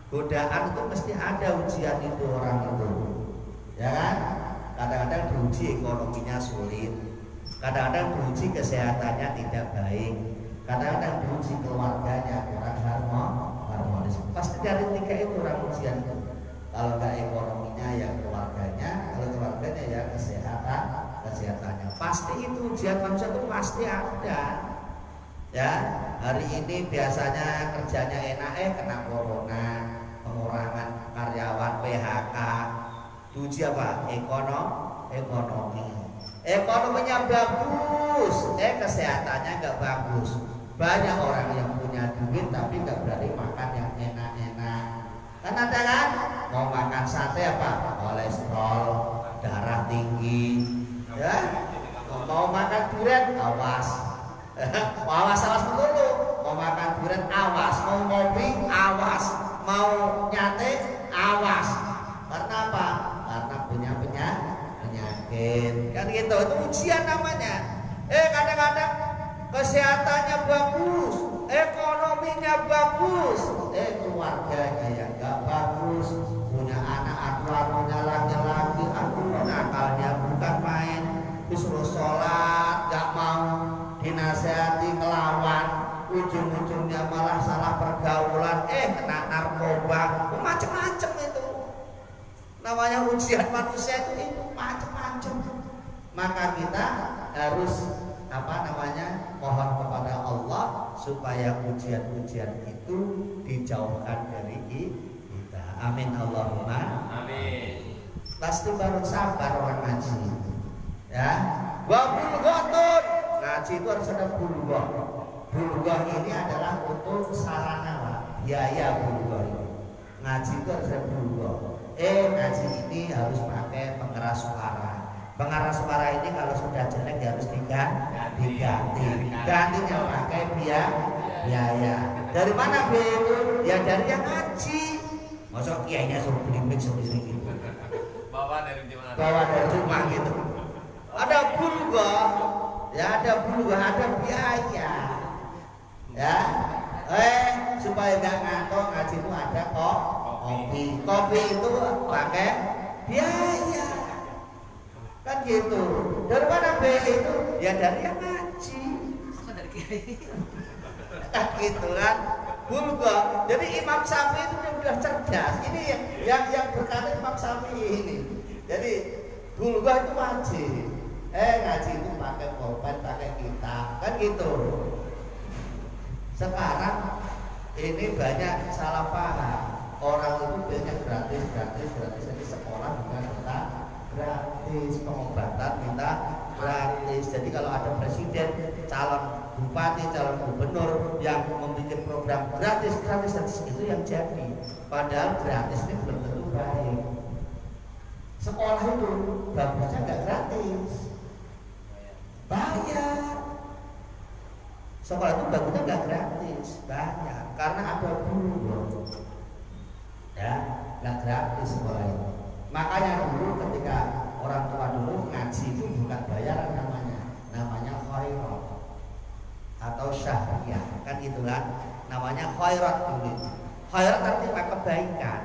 Godaan itu mesti ada ujian itu orang itu. Ya kan? Kadang-kadang diuji ekonominya sulit. Kadang-kadang diuji kesehatannya tidak baik. Kadang-kadang diuji keluarganya kurang harmonis. Pasti dari tiga itu orang ujian itu. Kalau enggak ekonominya ya keluarganya, kalau keluarganya ya kesehatannya. Pasti itu ujian manusia itu pasti ada. Ya, hari ini biasanya kerjanya enak kena corona, pengurangan karyawan, PHK. Diuji apa? Ekonomi. Ekonominya bagus, kesehatannya enggak bagus. Banyak orang yang punya duit tapi enggak berani makan yang enak-enak. Kan ada kan? Mau makan sate apa? Kolesterol, darah tinggi. Ya. Mau makan durian, awas. awas dulu. Mau makan durian, awas. Mau ngopi, awas. Mau nyate, awas. Karena apa? Karena punya penyakit. Kan gitu. Itu ujian namanya. Kadang-kadang kesehatannya bagus, ekonominya bagus, keluarganya yang gak bagus, punya anak aturannya laki-laki, nakalnya bukan main, disuruh sholat gak mau, dinasehati ngelawan, ujung-ujungnya malah salah pergaulan, kena narkoba, macem-macem itu. Namanya ujian manusia itu macem-macem. Maka kita harus mohon kepada Allah supaya ujian-ujian itu dijauhkan dari kita. Amin Allahumma Amin. Pasti baru sabar orang ngaji. Ya. Wa bulghatun. Ngaji itu harus ada bulghah. Bulghah ini adalah untuk sarana biaya bulghah ini. Ngaji itu harus ada bulghah. Ngaji ini harus pakai pengeras suara. Pengeras suara ini kalau sudah jelek ya harus diganti. Gantinya pakai biaya. Dari mana biaya itu? Ya dari yang ngaji. Masa kiainya suruh beli mic sendiri gitu. Bawa dari mana? Bawa dari rumah gitu. Ada bulghah, ya ada bulghah, ada biaya. Ya. Supaya nggak ngantuk ngaji itu ada kopi. Kopi itu pakai biaya. Kan gitu. Dari mana biaya itu? Ya dari yang ngaji. Dari kiai. Kan gitu kan. Bulghah. Jadi Imam Syafi'i itu sudah cerdas. Ini yang berkata Imam Syafi'i ini. Jadi bulghah itu wajib. Ngaji itu pakai pulpen, pakai kitab. Kan gitu. Sekarang ini banyak salah paham. Orang itu biasanya gratis. Jadi sekolah bukan gratis, pengobatan minta gratis. Jadi kalau ada presiden, calon bupati, calon gubernur yang membuat program gratis itu yang jadi. Padahal gratis ini belum tentu baik. Sekolah itu bagusnya nggak gratis, bayar. Sekolah itu bagusnya nggak gratis, bayar. Karena ada guru, ya nggak gratis sekolah itu. Makanya dulu ketika orang tua dulu ngaji itu bukan bayaran namanya khairat atau syahriah, kan itulah namanya khairat dulu. Khairat artinya kebaikan.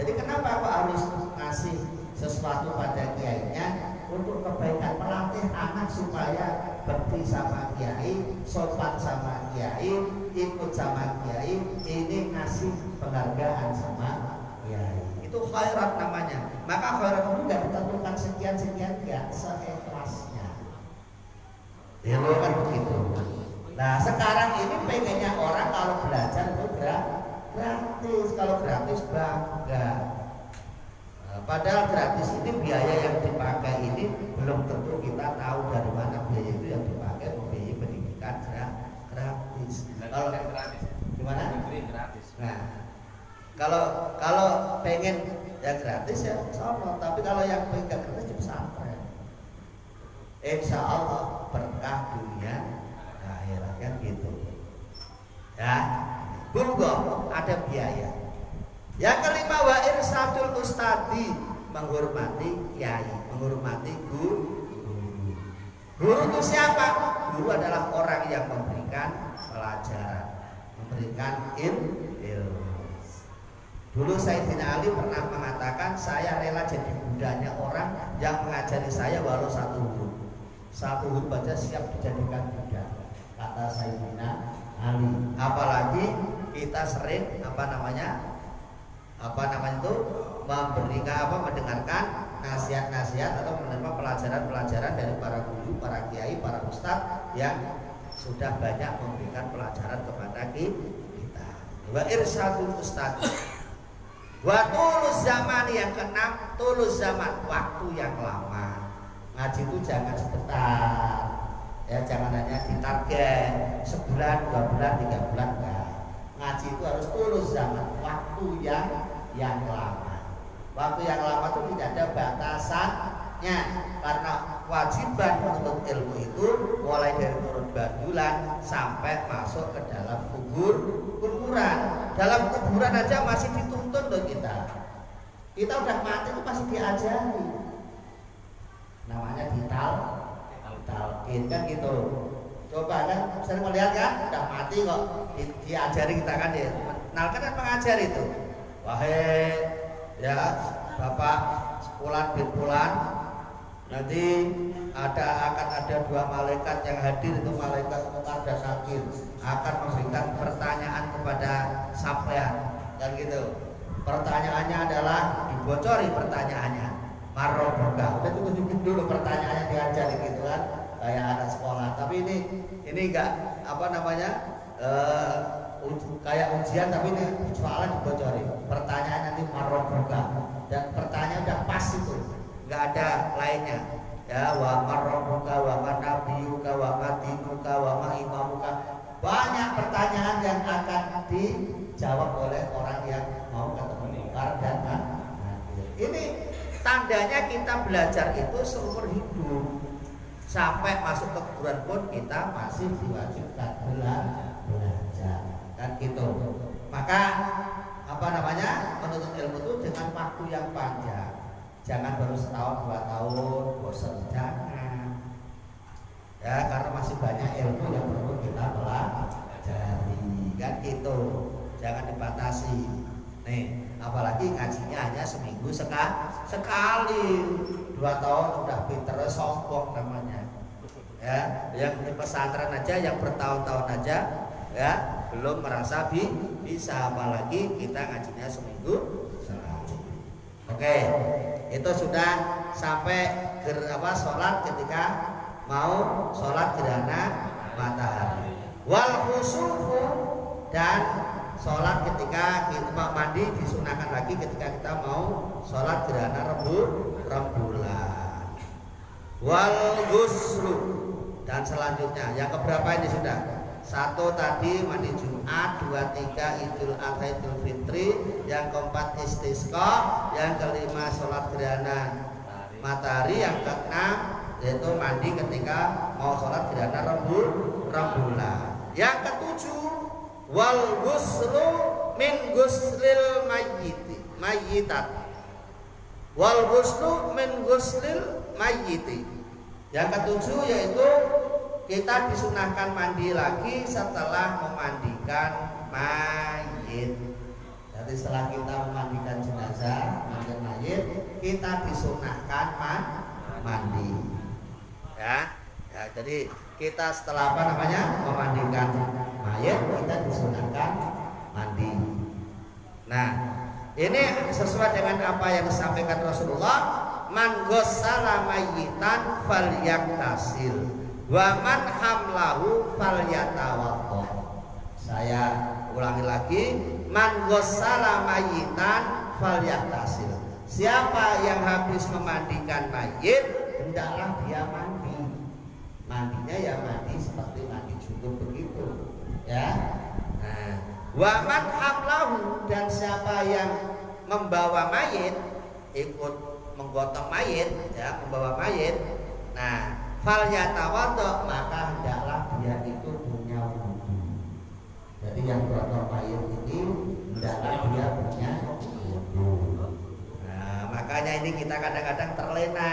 Jadi kenapa Pak harus ngasih sesuatu pada kiainya untuk kebaikan, melatih anak supaya bekti sama kiai, sopan sama kiai, ikut sama kiai, ini ngasih penghargaan sama kiai. Itu khairat namanya. Maka khairat itu tidak ditentukan sekian ya, seikhlasnya. Ya kan begitu. Nah sekarang ini pengennya orang kalau belajar itu gratis. Kalau gratis bangga. Padahal gratis ini biaya yang dipakai ini belum tentu kita tahu dari mana biaya itu yang dipakai untuk biaya pendidikan gratis. Kalau gratis, gimana? Gratis. Nah, kalau pengen yang gratis ya sono, tapi kalau yang pengen gratis ya pesantren. Insya Allah berkah dunia akhirat kan gitu. Ya, bulghah ada biaya. Yang kelima wa irsadul ustadi, menghormati kiai, menghormati guru. Guru itu siapa? Guru adalah orang yang memberikan pelajaran, memberikan ilmu. Dulu Sayyidina Ali pernah mengatakan, saya rela jadi budaknya orang yang mengajari saya walau satu huruf. Satu huruf saja siap dijadikan budak, kata Sayyidina Ali. Apalagi kita sering mendengarkan nasihat-nasihat atau menerima pelajaran-pelajaran dari para guru, para kiai, para ustadz yang sudah banyak memberikan pelajaran kepada kita. Wa irsyadul ustadz. Wa tulus zaman, yang keenam tulus zaman, waktu yang lama. Ngaji itu jangan sebentar, ya jangan hanya ditarget sebulan, 2 bulan, 3 bulan, enggak. Ngaji itu harus tulus zaman, waktu yang lama. Waktu yang lama itu tidak ada batasannya, karena kewajiban menuntut ilmu itu mulai dari turun bandulan sampai masuk ke dalam kuburan. Dalam kuburan aja masih dituntut loh kita. Kita udah mati itu masih diajari. Namanya ditalkin kan gitu. Coba kan sering melihat kan, udah mati kok diajari kita kan ya. Nalkan kan pengajar itu. Wahai ya Bapak Fulan bin Fulan, nanti akan ada 2 malaikat yang hadir, itu malaikat Munkar dan Nakir, akan memberikan pertanyaan kepada sampean kan gitu. Pertanyaannya adalah dibocori pertanyaannya. Marrobuka. Udah tunjukin dulu pertanyaannya, diajari gitu kan, kayak anak sekolah. Tapi ini enggak kayak ujian, tapi ini soalnya dibocori. Pertanyaan nanti marrobuka, dan pertanyaan udah pas itu, nggak ada lainnya. Ya, wa marrobuka, wa manabiyuka, wa madinuka, wa maimamuka. Banyak pertanyaan yang akan dijawab oleh orang yang mau ketemu Munkar dan Nakir. Ini tandanya kita belajar itu seumur hidup. Sampai masuk ke kuburan pun kita masih diwajibkan belajar. Kan gitu. Maka menuntut ilmu itu dengan waktu yang panjang. Jangan baru setahun 2 tahun bosan, jangan. Ya, karena masih banyak ilmu yang perlu kita pelajari. Kan gitu. Jangan dibatasi. Nih, apalagi ngajinya hanya seminggu sekali. 2 tahun sudah pinter, sombong namanya. Ya, yang di pesantren aja, yang bertahun-tahun aja, ya belum merasa bisa, apalagi kita ngajinya seminggu sekali. Oke, itu sudah sampai sholat ketika mau sholat gerhana matahari. Wal khusufu, dan sholat ketika kita mandi disunahkan lagi ketika kita mau sholat gerhana rembulan. Wal ghuslu, dan selanjutnya yang keberapa ini sudah? 1 tadi mandi Jumat, 2, 3 Idul Adha Idul Fitri, yang keempat istisqa, yang kelima sholat gerhana matahari, yang keenam yaitu mandi ketika mau sholat gerhana rembulan. Yang ketujuh wal ghuslu min ghuslil mayyitat. Wal ghuslu min ghuslil mayyiti. Yang ketujuh yaitu kita disunahkan mandi lagi setelah memandikan mayit. Jadi setelah kita memandikan jenazah, memandikan mayit, kita disunahkan mandi. Ya, jadi kita setelah memandikan mayit, kita disunahkan mandi. Nah, ini sesuai dengan apa yang disampaikan Rasulullah, man ghassala mayyitan falyaktasil wa man hamlahu falyatawaddo. Saya ulangi lagi, man ghassala mayyitan falyaktasil. Siapa yang habis memandikan mayit, hendaklah dia mandi. Mandinya ya mandi seperti mandi junub begitu, ya. Nah, wa man hamlahu, dan siapa yang membawa mayit, ikut menggotong mayit, ya, membawa mayit. Nah, falyatawaddo, maka hendaklah dia itu punya wudu. Jadi yang gotong mayit ini hendaklah dia punya wudu. Nah, makanya ini kita kadang-kadang terlena.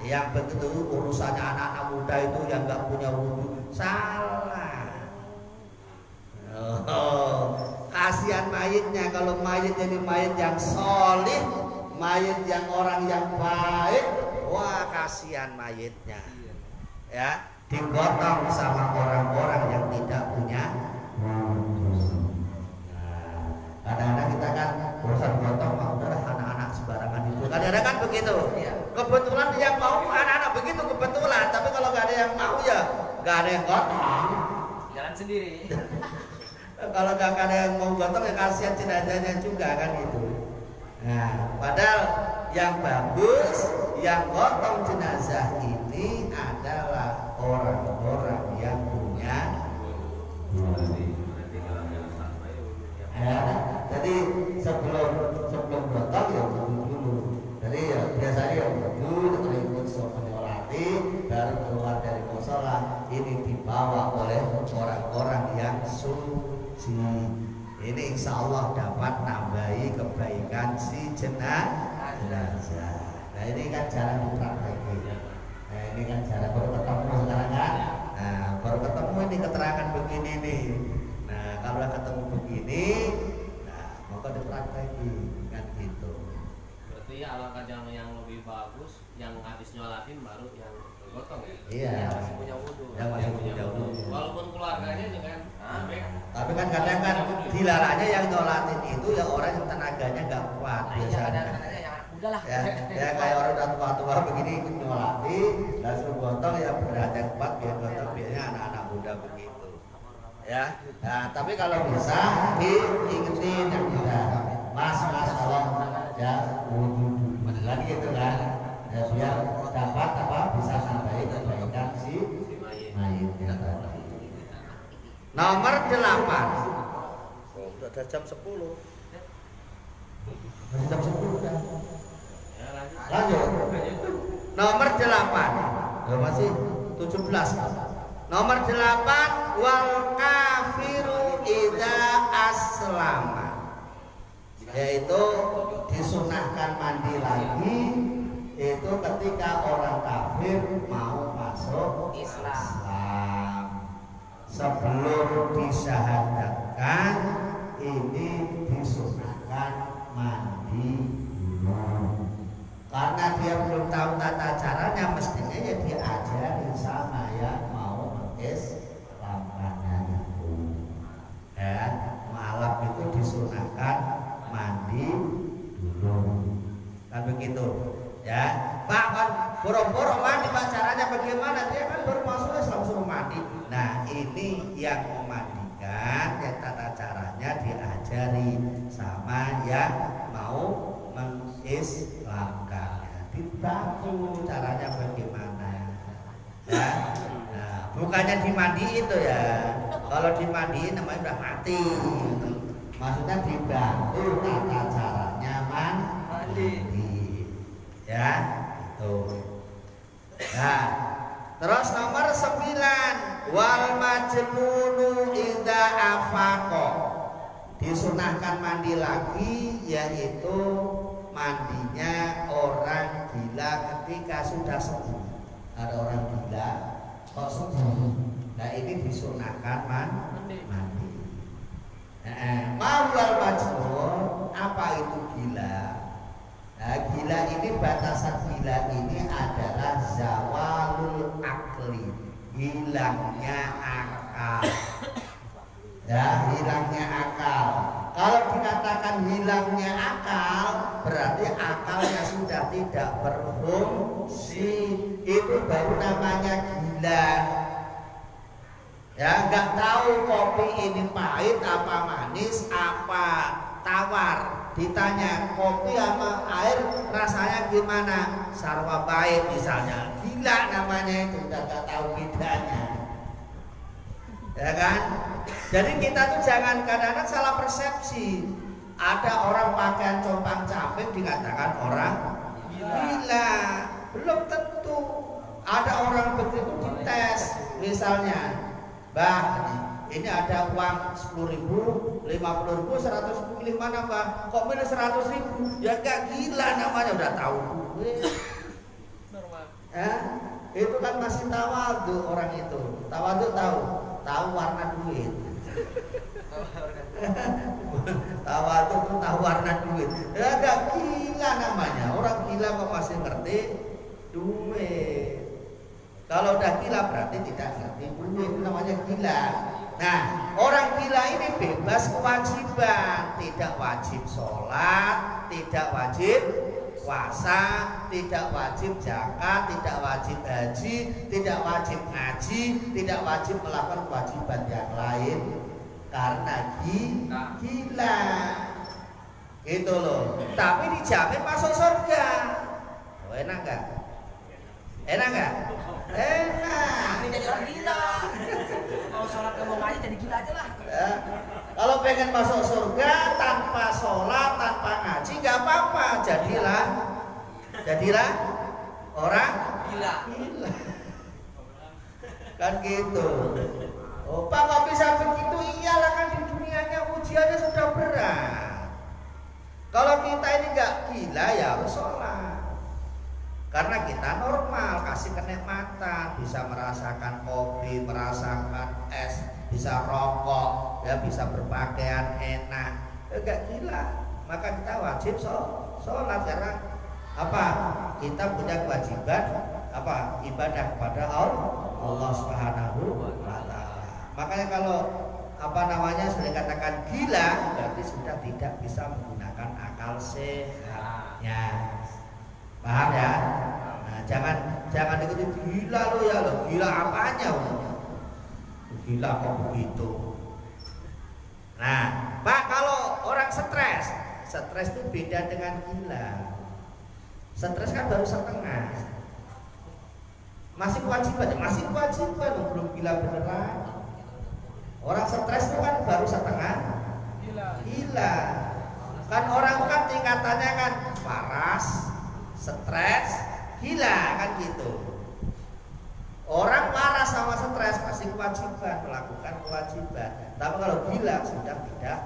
Yang begitu urusannya anak-anak muda itu yang nggak punya wudu, salah. Kasih kasihan mayitnya. Kalau mayit jadi mayit yang solih, mayit yang orang yang baik, wah kasihan mayitnya. Ya, digotong sama orang-orang yang tidak punya. Kadang-kadang kita kan urusan gotong mah udahlah anak-anak sembarangan itu. Kadang-kadang kan begitu. Kebetulan yang mau anak-anak begitu kebetulan, tapi kalau nggak ada yang mau ya nggak ada yang gotong. Jalan sendiri. Kalau nggak ada yang mau gotong ya kasihan jenazahnya juga kan gitu. Nah, padahal yang bagus, yang gotong jenazah ini adalah orang-orang yang punya. Ya, jadi sebelum gotong ya wudu dulu. Jadi ya biasanya ya wudu, terus ikut menyolati, baru keluar dari musola. Ini dibawa oleh orang-orang yang suci. Ini insya Allah dapat nambahi kebaikan si jenazah. Nah ini kan jarang dipraktekin. Nah ini kan jarang baru ketemu sekarang kan. Nah baru ketemu ini keterangan begini nih. Nah kalau ketemu begini, nah maka dipraktekin kan gitu. Berarti ya alangkah yang lebih bagus, yang habis nyolatin baru yang gotong ya. Iya. Yang masih punya wudu. Yang masih punya wudu. Walaupun keluarganya juga kan. Tapi kan kadang kan dilarangnya yang nyolatin itu ya orang yang tenaganya nggak kuat Nah, iya biasanya. kadang-kadang yang anak muda lah. Ya kayak orang udah tua-tua begini ikut nyolati, langsung gotong ya berat yang kuat biar gotong biasanya anak-anak muda begitu. Ya, nah tapi kalau bisa diingetin yang muda, mas tolong ya wudu kan gitu kan, ya biar dapat apa bisa sampai kebaikan si mayitnya tadi. Nomor 8. Oh, udah jam 10. Masih jam 10 kan? Ya Lanjut. Nomor 8. Ya masih 17. Nomor 8 wal kafiru idza aslama. Yaitu disunahkan mandi lagi itu ketika orang kafir mau masuk Islam. Sebelum disyahadatkan ini disunahkan mandi dulu. Karena dia belum tahu tata caranya, mestinya ya diajari sama yang mau mengislamkannya itu. Ya, malam itu disunahkan mandi dulu. Kan begitu. Ya, Pak kan boro-boro mandi, Pak caranya bagaimana? Dia kan baru masuk Islam suruh mandi. Nah, ini yang memandikan, yang tata caranya diajari sama yang mau mengislamkan. Dibantu caranya bagaimana. Ya. Nah, bukannya dimandi itu ya. Kalau dimandiin namanya udah mati. Maksudnya dibantu tata caranya mandi. Ya, itu. Nah, terus nomor 9 wal majnunu idza afaqa. Disunahkan mandi lagi yaitu mandinya orang gila ketika sudah sembuh. Ada orang gila kok sembuh. Nah, ini disunahkan mandi. Mawal majnun, apa itu gila? Nah, gila ini batasan gila ini adalah zawalul akli, hilangnya akal. Ya, hilangnya akal. Kalau dikatakan hilangnya akal, berarti akalnya sudah tidak berfungsi. Itu baru namanya gila. Ya, nggak tahu kopi ini pahit apa manis apa tawar. Ditanya kopi sama air rasanya gimana? Sarwa baik misalnya. Gila namanya itu, udah nggak tahu bedanya. Ya kan? Jadi kita tuh jangan kadang-kadang salah persepsi. Ada orang pakaian compang-camping dikatakan orang gila. Belum tentu. Ada orang begitu dites, misalnya, Mbak, ini ada uang 10.000, 50.000, 100.000 pilih mana Mbak? Kok minus 100.000? Ya gak gila namanya, udah tahu. Normal. Itu kan masih tawadu orang itu. Tawadu tahu warna duit. Tawadhu itu tahu warna duit. Ya agak gila namanya. Orang gila kok masih ngerti duit. Kalau udah gila berarti tidak ngerti duit, itu namanya gila. Nah, orang gila ini bebas kewajiban, tidak wajib sholat, tidak wajib puasa, tidak wajib zakat, tidak wajib haji, tidak wajib ngaji, tidak wajib melakukan kewajiban yang lain karena gila. Gitu loh. Tapi dijamin masuk surga. Oh, enak nggak? Enak nggak? Enak. Tapi jadi orang gila. Mau sholat mau ngaji jadi gila aja lah. Ya. Kalau pengen masuk surga tanpa sholat, tanpa ngaji nggak apa-apa. Jadilah orang Gila. Kan gitu. Oh, Pak nggak bisa begitu? Iyalah, kan di dunianya ujiannya sudah berat. Kalau kita ini nggak gila ya harus sholat. Karena kita normal, kasih kenikmatan, bisa merasakan kopi, merasakan es, bisa rokok, ya bisa berpakaian enak. Enggak gila, maka kita wajib sholat karena apa? Kita punya kewajiban apa? Ibadah kepada Allah Subhanahu wa taala. Makanya kalau apa namanya sudah dikatakan gila, berarti sudah tidak bisa menggunakan akal sehatnya. Paham ya? Nah, jangan ikuti gila lo ya lo. Gila apanya lo? Gila kok begitu. Nah, Pak, kalau orang stres itu beda dengan gila. Stres kan baru setengah. Masih kewajiban, belum gila beneran. Orang stres itu kan baru setengah gila. Kan orang kan tingkatannya kan waras, stres, gila kan gitu. Orang waras sama stres masih kewajiban, melakukan kewajiban. Tapi kalau gila sudah tidak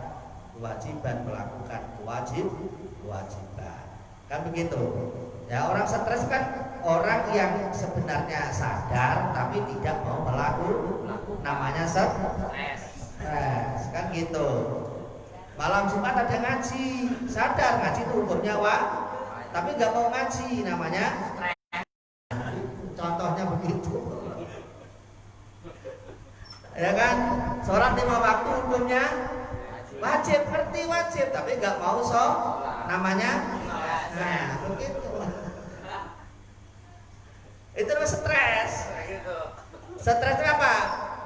kewajiban melakukan kewajiban. Kan begitu. Ya, orang stres kan orang yang sebenarnya sadar tapi tidak mau melakukan, namanya stres. Kan gitu. Malam Jumat ada ngaji, sadar ngaji itu hukumnya tapi nggak mau ngaji, namanya contohnya begitu. Ya kan, sholat 5 waktu hukumnya wajib, ngerti wajib tapi nggak mau namanya begitu. Itu namanya stres. Stres itu apa?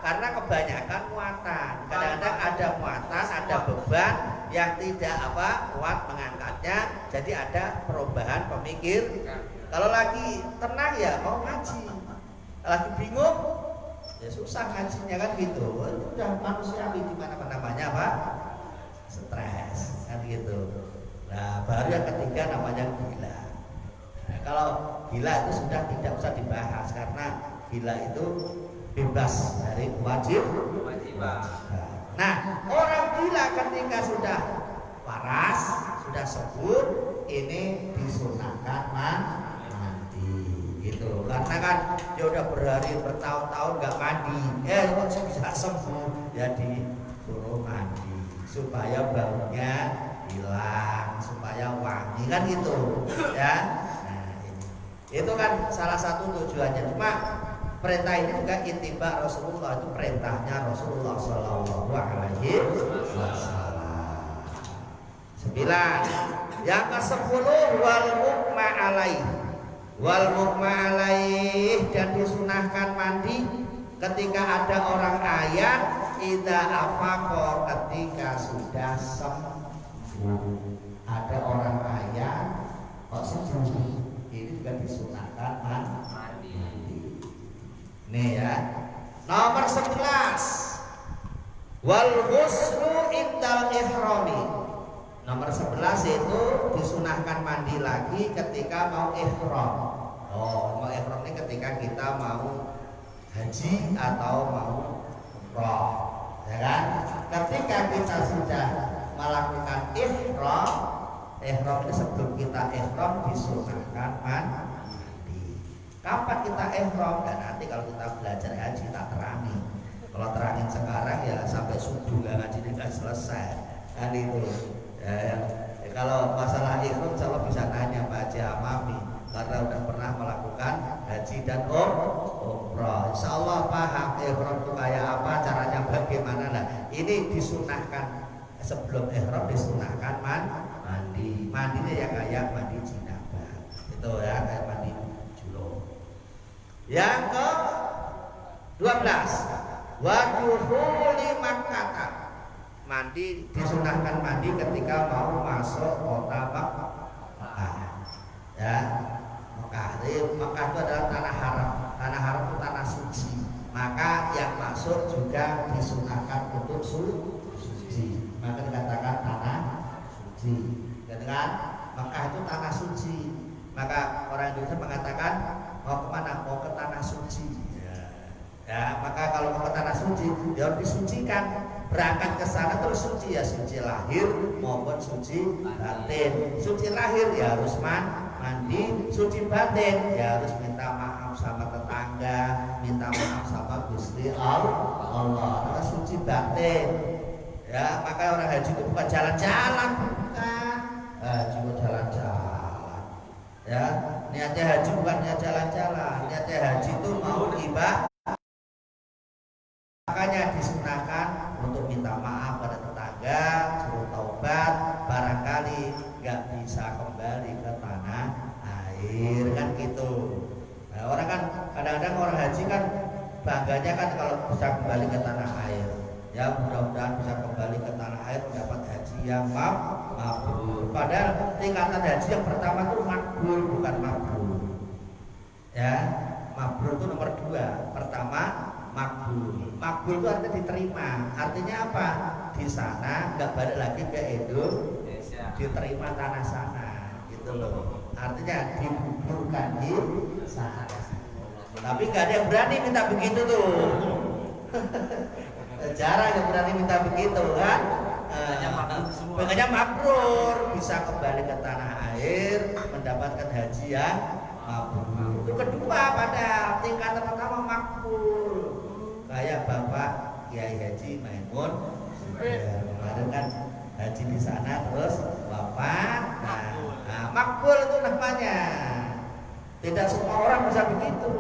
Karena kebanyakan muatan. Kadang-kadang ada muatan, ada beban yang tidak kuat mengangkatnya, jadi ada perubahan pemikir. Kalau lagi tenang ya mau ngaji, lagi bingung ya susah ngajinya kan gitu. Itu udah manusiawi di mana namanya apa? Stres kan gitu. Nah, baru yang ketiga namanya gila. Nah, kalau gila itu sudah tidak usah dibahas karena gila itu bebas dari kewajiban. Nah, orang gila ketika sudah waras, sudah sebut, ini disunahkan mandi gitu. Karena kan dia udah bertahun-tahun nggak mandi, kok bisa sembuh, ya disuruh mandi supaya baunya hilang, supaya wangi kan gitu, ya. Nah, itu kan salah satu tujuannya. Cuma perintah ini juga ittiba Rasulullah, itu perintahnya Rasulullah Shallallahu Alaihi Wasallam. 9. Yang ke-10 wal mukma alaih, dan disunahkan mandi ketika ada orang ayat idza afaqa, ketika sudah sembuh. Ada orang ayat kok sembuh, ini juga disunahkan mandi. Nih ya. Nomor 11. Wal ghuslu indal ihrami. Nomor 11 itu disunahkan mandi lagi ketika mau ihram. Mau ihram ini ketika kita mau haji atau mau umrah, ya kan? Ketika kita sudah melakukan ihram ini sebelum kita ihram disunahkan mandi. Kapan kita ihram? Dan nanti kalau kita belajar haji tak terangi. Kalau terangin sekarang ya sampai subuh nggak ngaji nggak selesai. Kan itu. Ya. Kalau masalah ihram kalau bisa nanya Pak Haji Amami karena udah pernah melakukan haji dan umrah. Insya Allah paham ihram itu kayak apa, caranya bagaimana. Nah, ini disunahkan sebelum ihram disunahkan mandi. Mandinya ya kayak mandi jinabah. Itu ya kayak mandi juluk. Yang ke 12 wa dukhuli Makkah. Mandi disunahkan mandi ketika mau masuk kota Makkah. Ya, Makkah itu adalah tanah haram. Tanah haram itu tanah suci. Maka yang masuk juga disunahkan untuk suci. Maka dikatakan tanah suci. Kan? Makkah itu tanah suci. Maka orang Indonesia mengatakan mau kemana? Mau ke tanah suci. Ya, maka kalau mau ke tanah suci, dia harus disucikan. Berangkat ke sana terus suci ya, suci lahir maupun suci batin. Suci lahir ya harus mandi, suci batin ya harus minta maaf sama tetangga, minta maaf sama Gusti Allah. Nah, suci batin. Ya, maka orang haji itu bukan jalan-jalan, bukan. Haji itu jalan-jalan. Ya, niatnya haji bukan niat jalan-jalan. Niatnya haji itu mau ibadah. Makanya disunahkan untuk minta maaf pada tetangga, suruh taubat, barangkali nggak bisa kembali ke tanah air kan gitu. Nah, orang kan kadang-kadang orang haji kan bangganya kan kalau bisa kembali ke tanah air. Ya mudah-mudahan bisa kembali ke tanah air mendapat haji yang mabrur. Padahal tingkatan haji yang pertama itu makbul bukan mabrur. Ya, mabrur itu nomor 2. Pertama makbul. Makbul itu artinya diterima. Artinya apa? Di sana nggak balik lagi ke Indonesia, diterima tanah sana, gitu loh. Artinya dikuburkan di sana. Tapi nggak ada yang berani minta begitu tuh. Jarang yang berani minta begitu kan. Pengennya mabrur, bisa kembali ke tanah air, mendapatkan haji yang mabrur. Itu kedua pada tingkatan pertama makbul. Kayak Bapak Kiai Haji Maimun kemarin kan haji di sana terus wafat. Nah, makbul itu namanya. Tidak semua orang bisa begitu.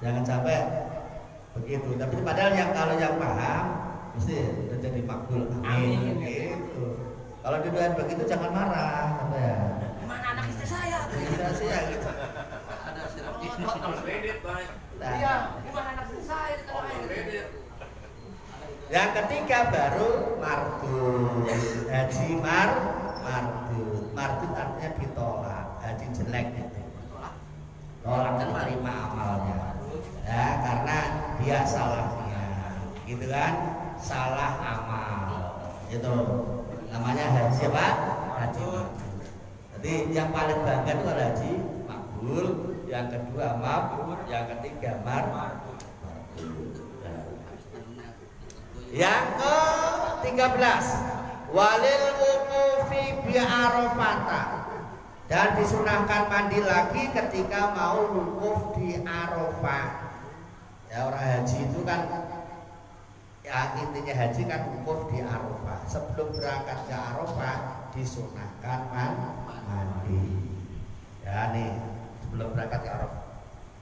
Jangan sampai begitu. Tapi padahal yang kalau yang paham mesti udah jadi makbul. Amin. Gitu. Kalau didoain begitu jangan marah. Mana anak istri saya? Tidak sih ya gitu. Ada Iya, gimana anak istri saya di tanah air? Yang ketiga baru mardud. Haji mardud. Mardud artinya ditolak. Haji jelek gitu. Tolak terima amalnya. Ya, karena dia salahnya. Gitu kan? Salah amal. Gitu. Namanya haji apa? Haji mardud. Jadi yang paling bangga itu adalah haji makbul, yang kedua mabrur, yang ketiga mardud. Yang ke-13 walil wuqufi bi Arafah. Dan disunahkan mandi lagi ketika mau wukuf di Arafah. Ya orang haji itu kan ya intinya haji kan wukuf di Arafah. Sebelum berangkat ke Arafah disunahkan mandi. Ya nih sebelum berangkat ke Arafah.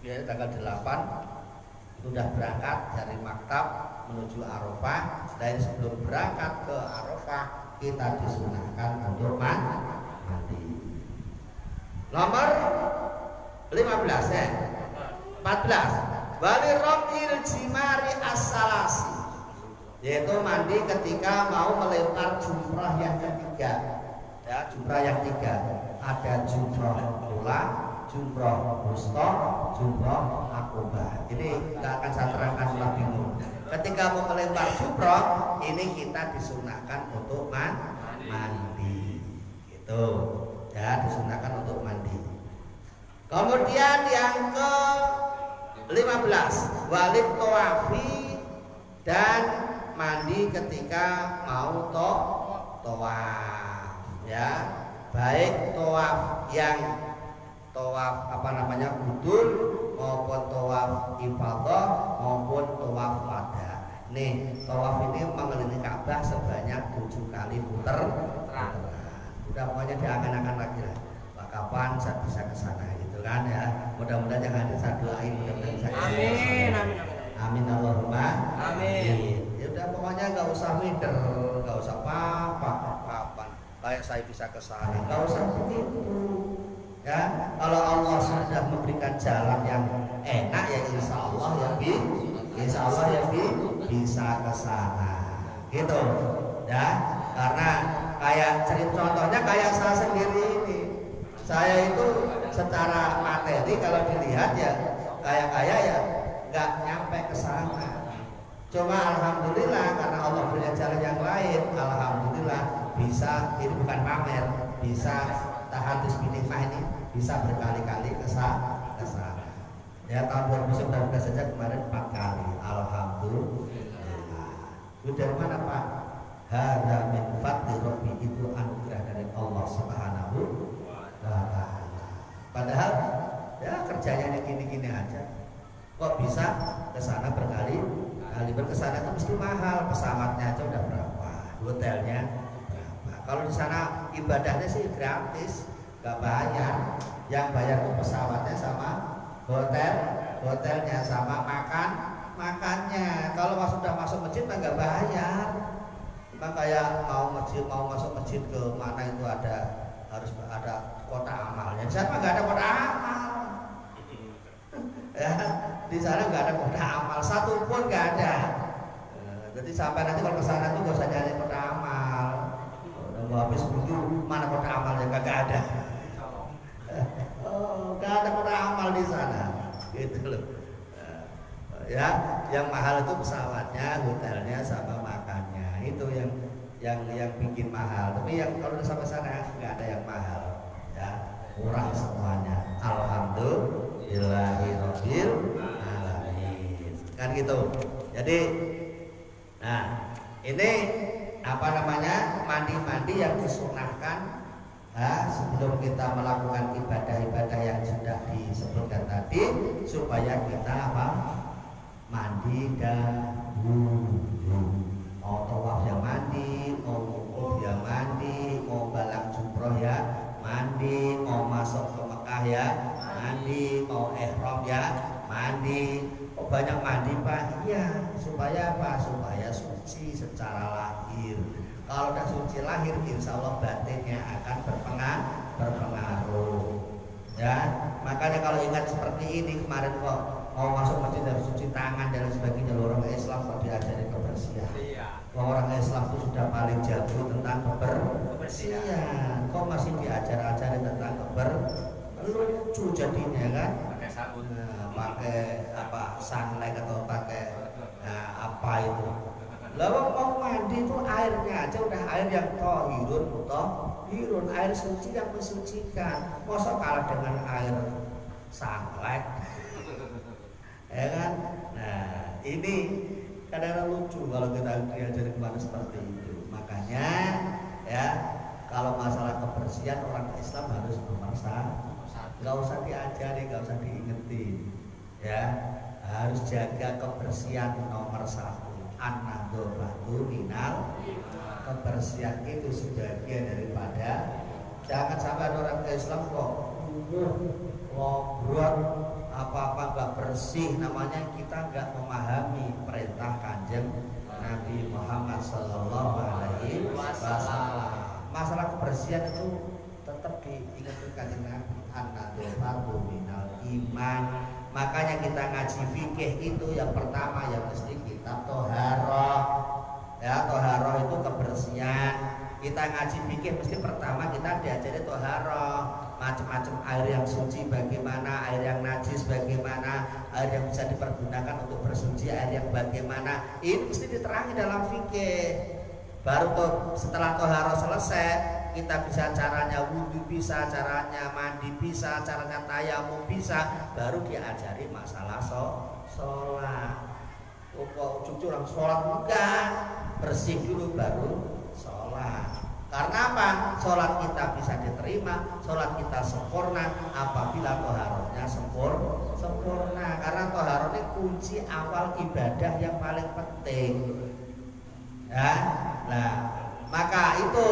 Ya tanggal 8 sudah berangkat dari maktab menuju Arafah. Dan sebelum berangkat ke Arafah kita disunahkan untuk mandi. Nomor 15 ya. 14 wali romil jimari as-salasi, yaitu mandi ketika mau melempar jumrah yang ketiga. Ya, jumrah yang 3 ada jumrah ula, jumrah wusta, jumrah akobah. Ini nggak akan saya terangkan lebih dulu. Ketika mau melempar jumrah ini kita disunahkan untuk mandi. Gitu. Ya, disunahkan untuk mandi. Kemudian yang ke-15 walid tawafi, dan mandi ketika mau tawaf. Ya, baik tawaf yang kudul maupun tawaf ifadah maupun tawaf wada. Nih, tawaf ini mengelilingi Ka'bah sebanyak 7 kali puter. Udah pokoknya diangan-angan lagi lah. Wah, kapan saya bisa ke sana gitu kan ya. Mudah-mudahan yang hadir saya doain mudah-mudahan bisa ke sana. Amin, amin, amin. Amin Allahumma. Amin. Ya udah pokoknya nggak usah minder, nggak usah kapan. Kayak saya bisa ke sana, nggak usah begitu. Ya, kalau Allah sudah memberikan jalan yang enak ya insya Allah ya bisa ke sana, gitu. Ya, karena kayak contohnya kayak saya sendiri ini, saya itu secara materi kalau dilihat ya kayak ya nggak nyampe ke sana. Cuma alhamdulillah karena Allah punya jalan yang lain, alhamdulillah bisa, ini bukan pamer, bisa tahadus binifah ini bisa berkali-kali ke sana. Ya tahun 2019 saja kemarin 4 kali, alhamdulillah. Itu dari mana Pak? Hadza min fadli rabbi, itu anugerah dari Allah Subhanahu wa taala. Padahal ya kerjanya gini-gini aja. Kok bisa ke sana berkali-kali? Berkesana itu mesti mahal, pesawatnya aja udah berapa, hotelnya berapa. Kalau di sana ibadahnya sih gratis, nggak bayar. Yang bayar itu pesawatnya sama hotelnya sama makannya. Kalau sudah masuk masjid mah nggak bayar. Memang kayak mau masuk masjid ke mana itu harus ada kota amalnya. Di sana nggak ada kota amal. Ya, di sana nggak ada kota amal, satu pun nggak ada. Jadi sampai nanti kalau ke sana tuh nggak usah nyari kota amal. Udah habis begitu mana kota amalnya, nggak ada. Nggak ada kota amal di sana, gitu loh. Ya, yang mahal itu pesawatnya, hotelnya, sama makannya. Itu yang bikin mahal. Tapi yang kalau udah sampai sana nggak ada yang mahal. Ya, murah semuanya. Alhamdulillahirabbil alamin. Kan gitu. Jadi, nah ini apa namanya mandi yang disunahkan. Sebelum kita melakukan ibadah-ibadah yang sudah disebutkan tadi, supaya kita mandi dahulu. Mau tawaf ya mandi, mau wukuf ya mandi, mau balang jumroh ya mandi, mau masuk ke Mekah ya mandi, mau ihram ya mandi. Oh, banyak mandi Pak? Iya, supaya apa? Supaya suci secara lahir. Kalau udah suci lahir, insya Allah batinnya akan berpengaruh. Ya, makanya kalau ingat seperti ini kemarin kok mau masuk masjid harus cuci tangan dan sebagainya. Orang Islam kok diajari kebersihan. Orang Islam itu sudah paling jago tentang kebersihan. Kok masih diajar-ajarin tentang lucu jadinya kan? Pakai sabun, pakai apa sunlight atau pakai apa itu? Lalu mau mandi itu airnya aja udah air yang tohirun, air suci yang mensucikan. Masa kalah dengan air sunlight? Ya kan? Nah ini kadang-kadang lucu kalau kita diajari kemana seperti itu. Makanya ya kalau masalah kebersihan orang Islam harus nomor satu. Nggak usah diajari, nggak usah diingetin. Ya harus jaga kebersihan nomor satu. An-nadhofatu minal, kebersihan itu sebagian daripada. Jangan sampai orang Islam kok ngobrol apa-apa nggak bersih, namanya kita nggak memahami perintah Kanjeng Nabi Muhammad Sallallahu Alaihi Wasallam. Masalah kebersihan itu tetap diingatkan Kanjeng Nabi, an-nadhofatu minal iman. Makanya kita ngaji fikih itu yang pertama yang mesti kita toharoh. Ya, toharoh itu kebersihan. Kita ngaji fikih mesti pertama kita diajari toharoh. Macam-macam air yang suci bagaimana, air yang najis bagaimana, air yang bisa dipergunakan untuk bersuci, air yang bagaimana. Ini mesti diterangi dalam fikih. Baru tuh setelah toharoh selesai, kita bisa caranya wudhu, bisa caranya mandi, bisa caranya tayamum, bisa. Baru diajari masalah sholat. Kok cucu orang sholat bukan, bersih dulu baru sholat. Karena apa? Sholat kita bisa diterima, sholat kita sempurna apabila toharohnya sempurna. Karena toharoh ini kunci awal ibadah yang paling penting. Ya, nah maka itu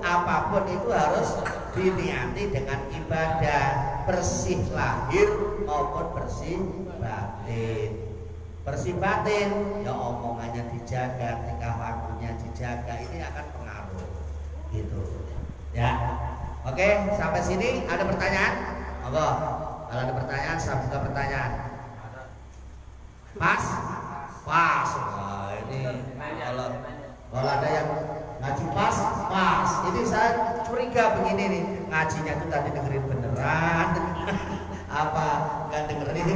apapun itu harus diniati dengan ibadah, bersih lahir maupun bersih batin. Bersih batin ya omongannya dijaga, tingkah lakunya dijaga, ini akan pengaruh gitu ya. Oke, sampai sini ada pertanyaan? Monggo, kalau ada pertanyaan saya buka pertanyaan. Pas? Pas. Wah, ini kalau ada yang ngaji pas, pas. Ini saya curiga begini nih, ngajinya tuh tadi dengerin beneran apa nggak dengerin?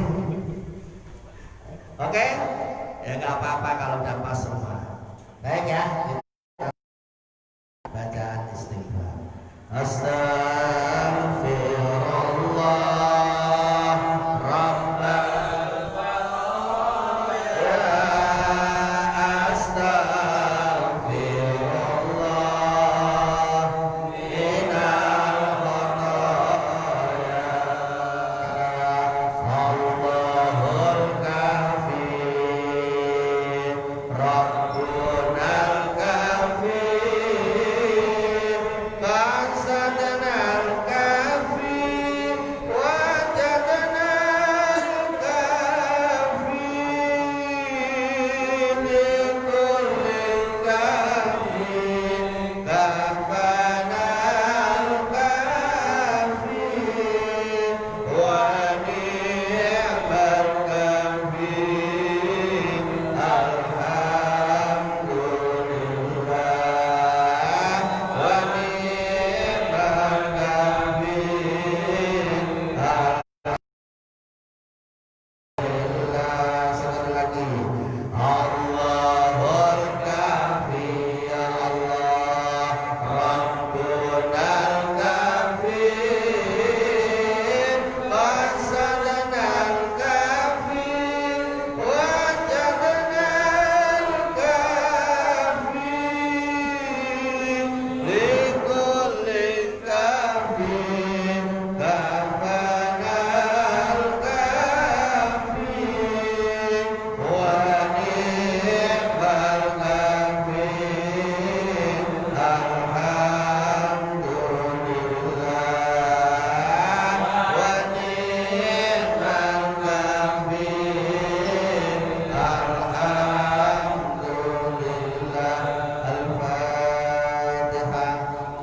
Oke, ya nggak apa-apa kalau udah pas semua. Baik ya, bacaan istighfar. Astaghfirullah Rabbal ya astaghfirullah minal khataya Allahul kafi Rabbunal kafi Qasadnal kafi wajadnal kafi likullin kafi kafanal kafi wa ni'mal kafi alhamdulillah wa ni'mal kafi alhamdulillah. Sekali lagi Allahul kafi ya Allah Rabbunal kafi qasadnal kafi wajadnal kafi likullin kafi kafanal kafi wa ni'mal kafi alhamdulillah wa ni'mal kafi alhamdulillah. Al-Fatihah.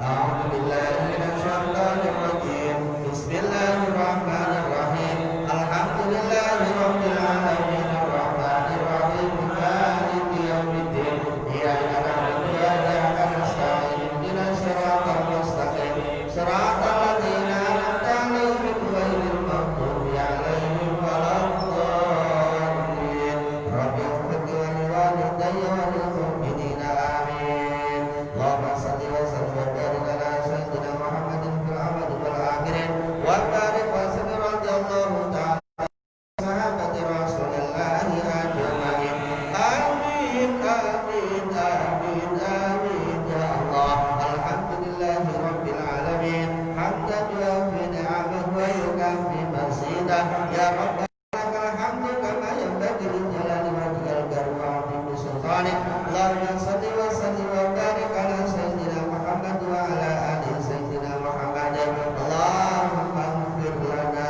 A'udzu billahi minasy syaithanir rajim. Bismillahirrahmanirrahim. Alhamdulillahirabbil alamin arrahmanir rahim maliki yaumiddin. Iyyaka na'budu wa iyyaka nasta'in. Ihdinas siratal mustaqim. Siratal ladzina an'amta 'alaihim ghairil maghdubi 'alaihim waladdallin. Rabbi ighfir li walidayya wa lil mu'minina amin. Allahumma shalli wa sallim wa barik ala sayyidina Muhammadin fil awwalin wal akhirin wa barik wa sallim radhiyallahu ta'ala sahabati Rasulillahi ajmain. Amin amin amin amin ya Allah. Alhamdulillahi rabbil alamin. Hamdan yuwafi ni'amahu wa yukafi mazidah. Ya Rabbana lakal hamdu kama yanbaghi li jalali wajhikal karim wa 'azimi sultanik. Allahumma shalli wa sallim wa barik ala sayyidina Muhammad wa ala ali sayyidina Muhammad. Allahumma ighfir lana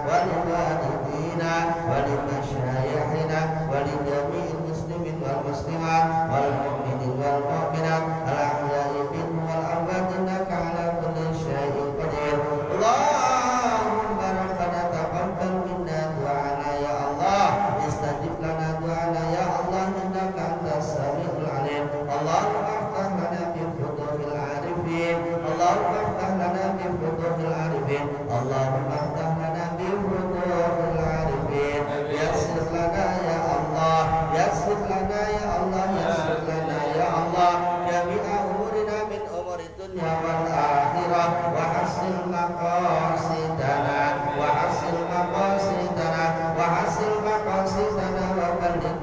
wa li walidina wa li masyayikhina wa li jami'il muslimin wal muslimat wal mu'minin wal mu'minat al ahya'i minhum wal amwat innaka ala kulli syai'in qadir. Allahumma rabbana taqabbal minna du'ana ya Allah. Istajib lana du'ana ya Allah innaka antas samiul alim. Allahumma aftah lana bi futuhil arifin. Allahumma aftah lana bi futuhil arifin. Allahumma aftah lana bi futuhil arifin. Yassir lana ya Allah. Yassir lana ya Allah. Yassir lana ya Allah. Jami'a umurina min umuri dunya wal akhirah. Wa hasil maqasidana. Wa hasil maqasidana. Wa hasil maqasidana wa balligh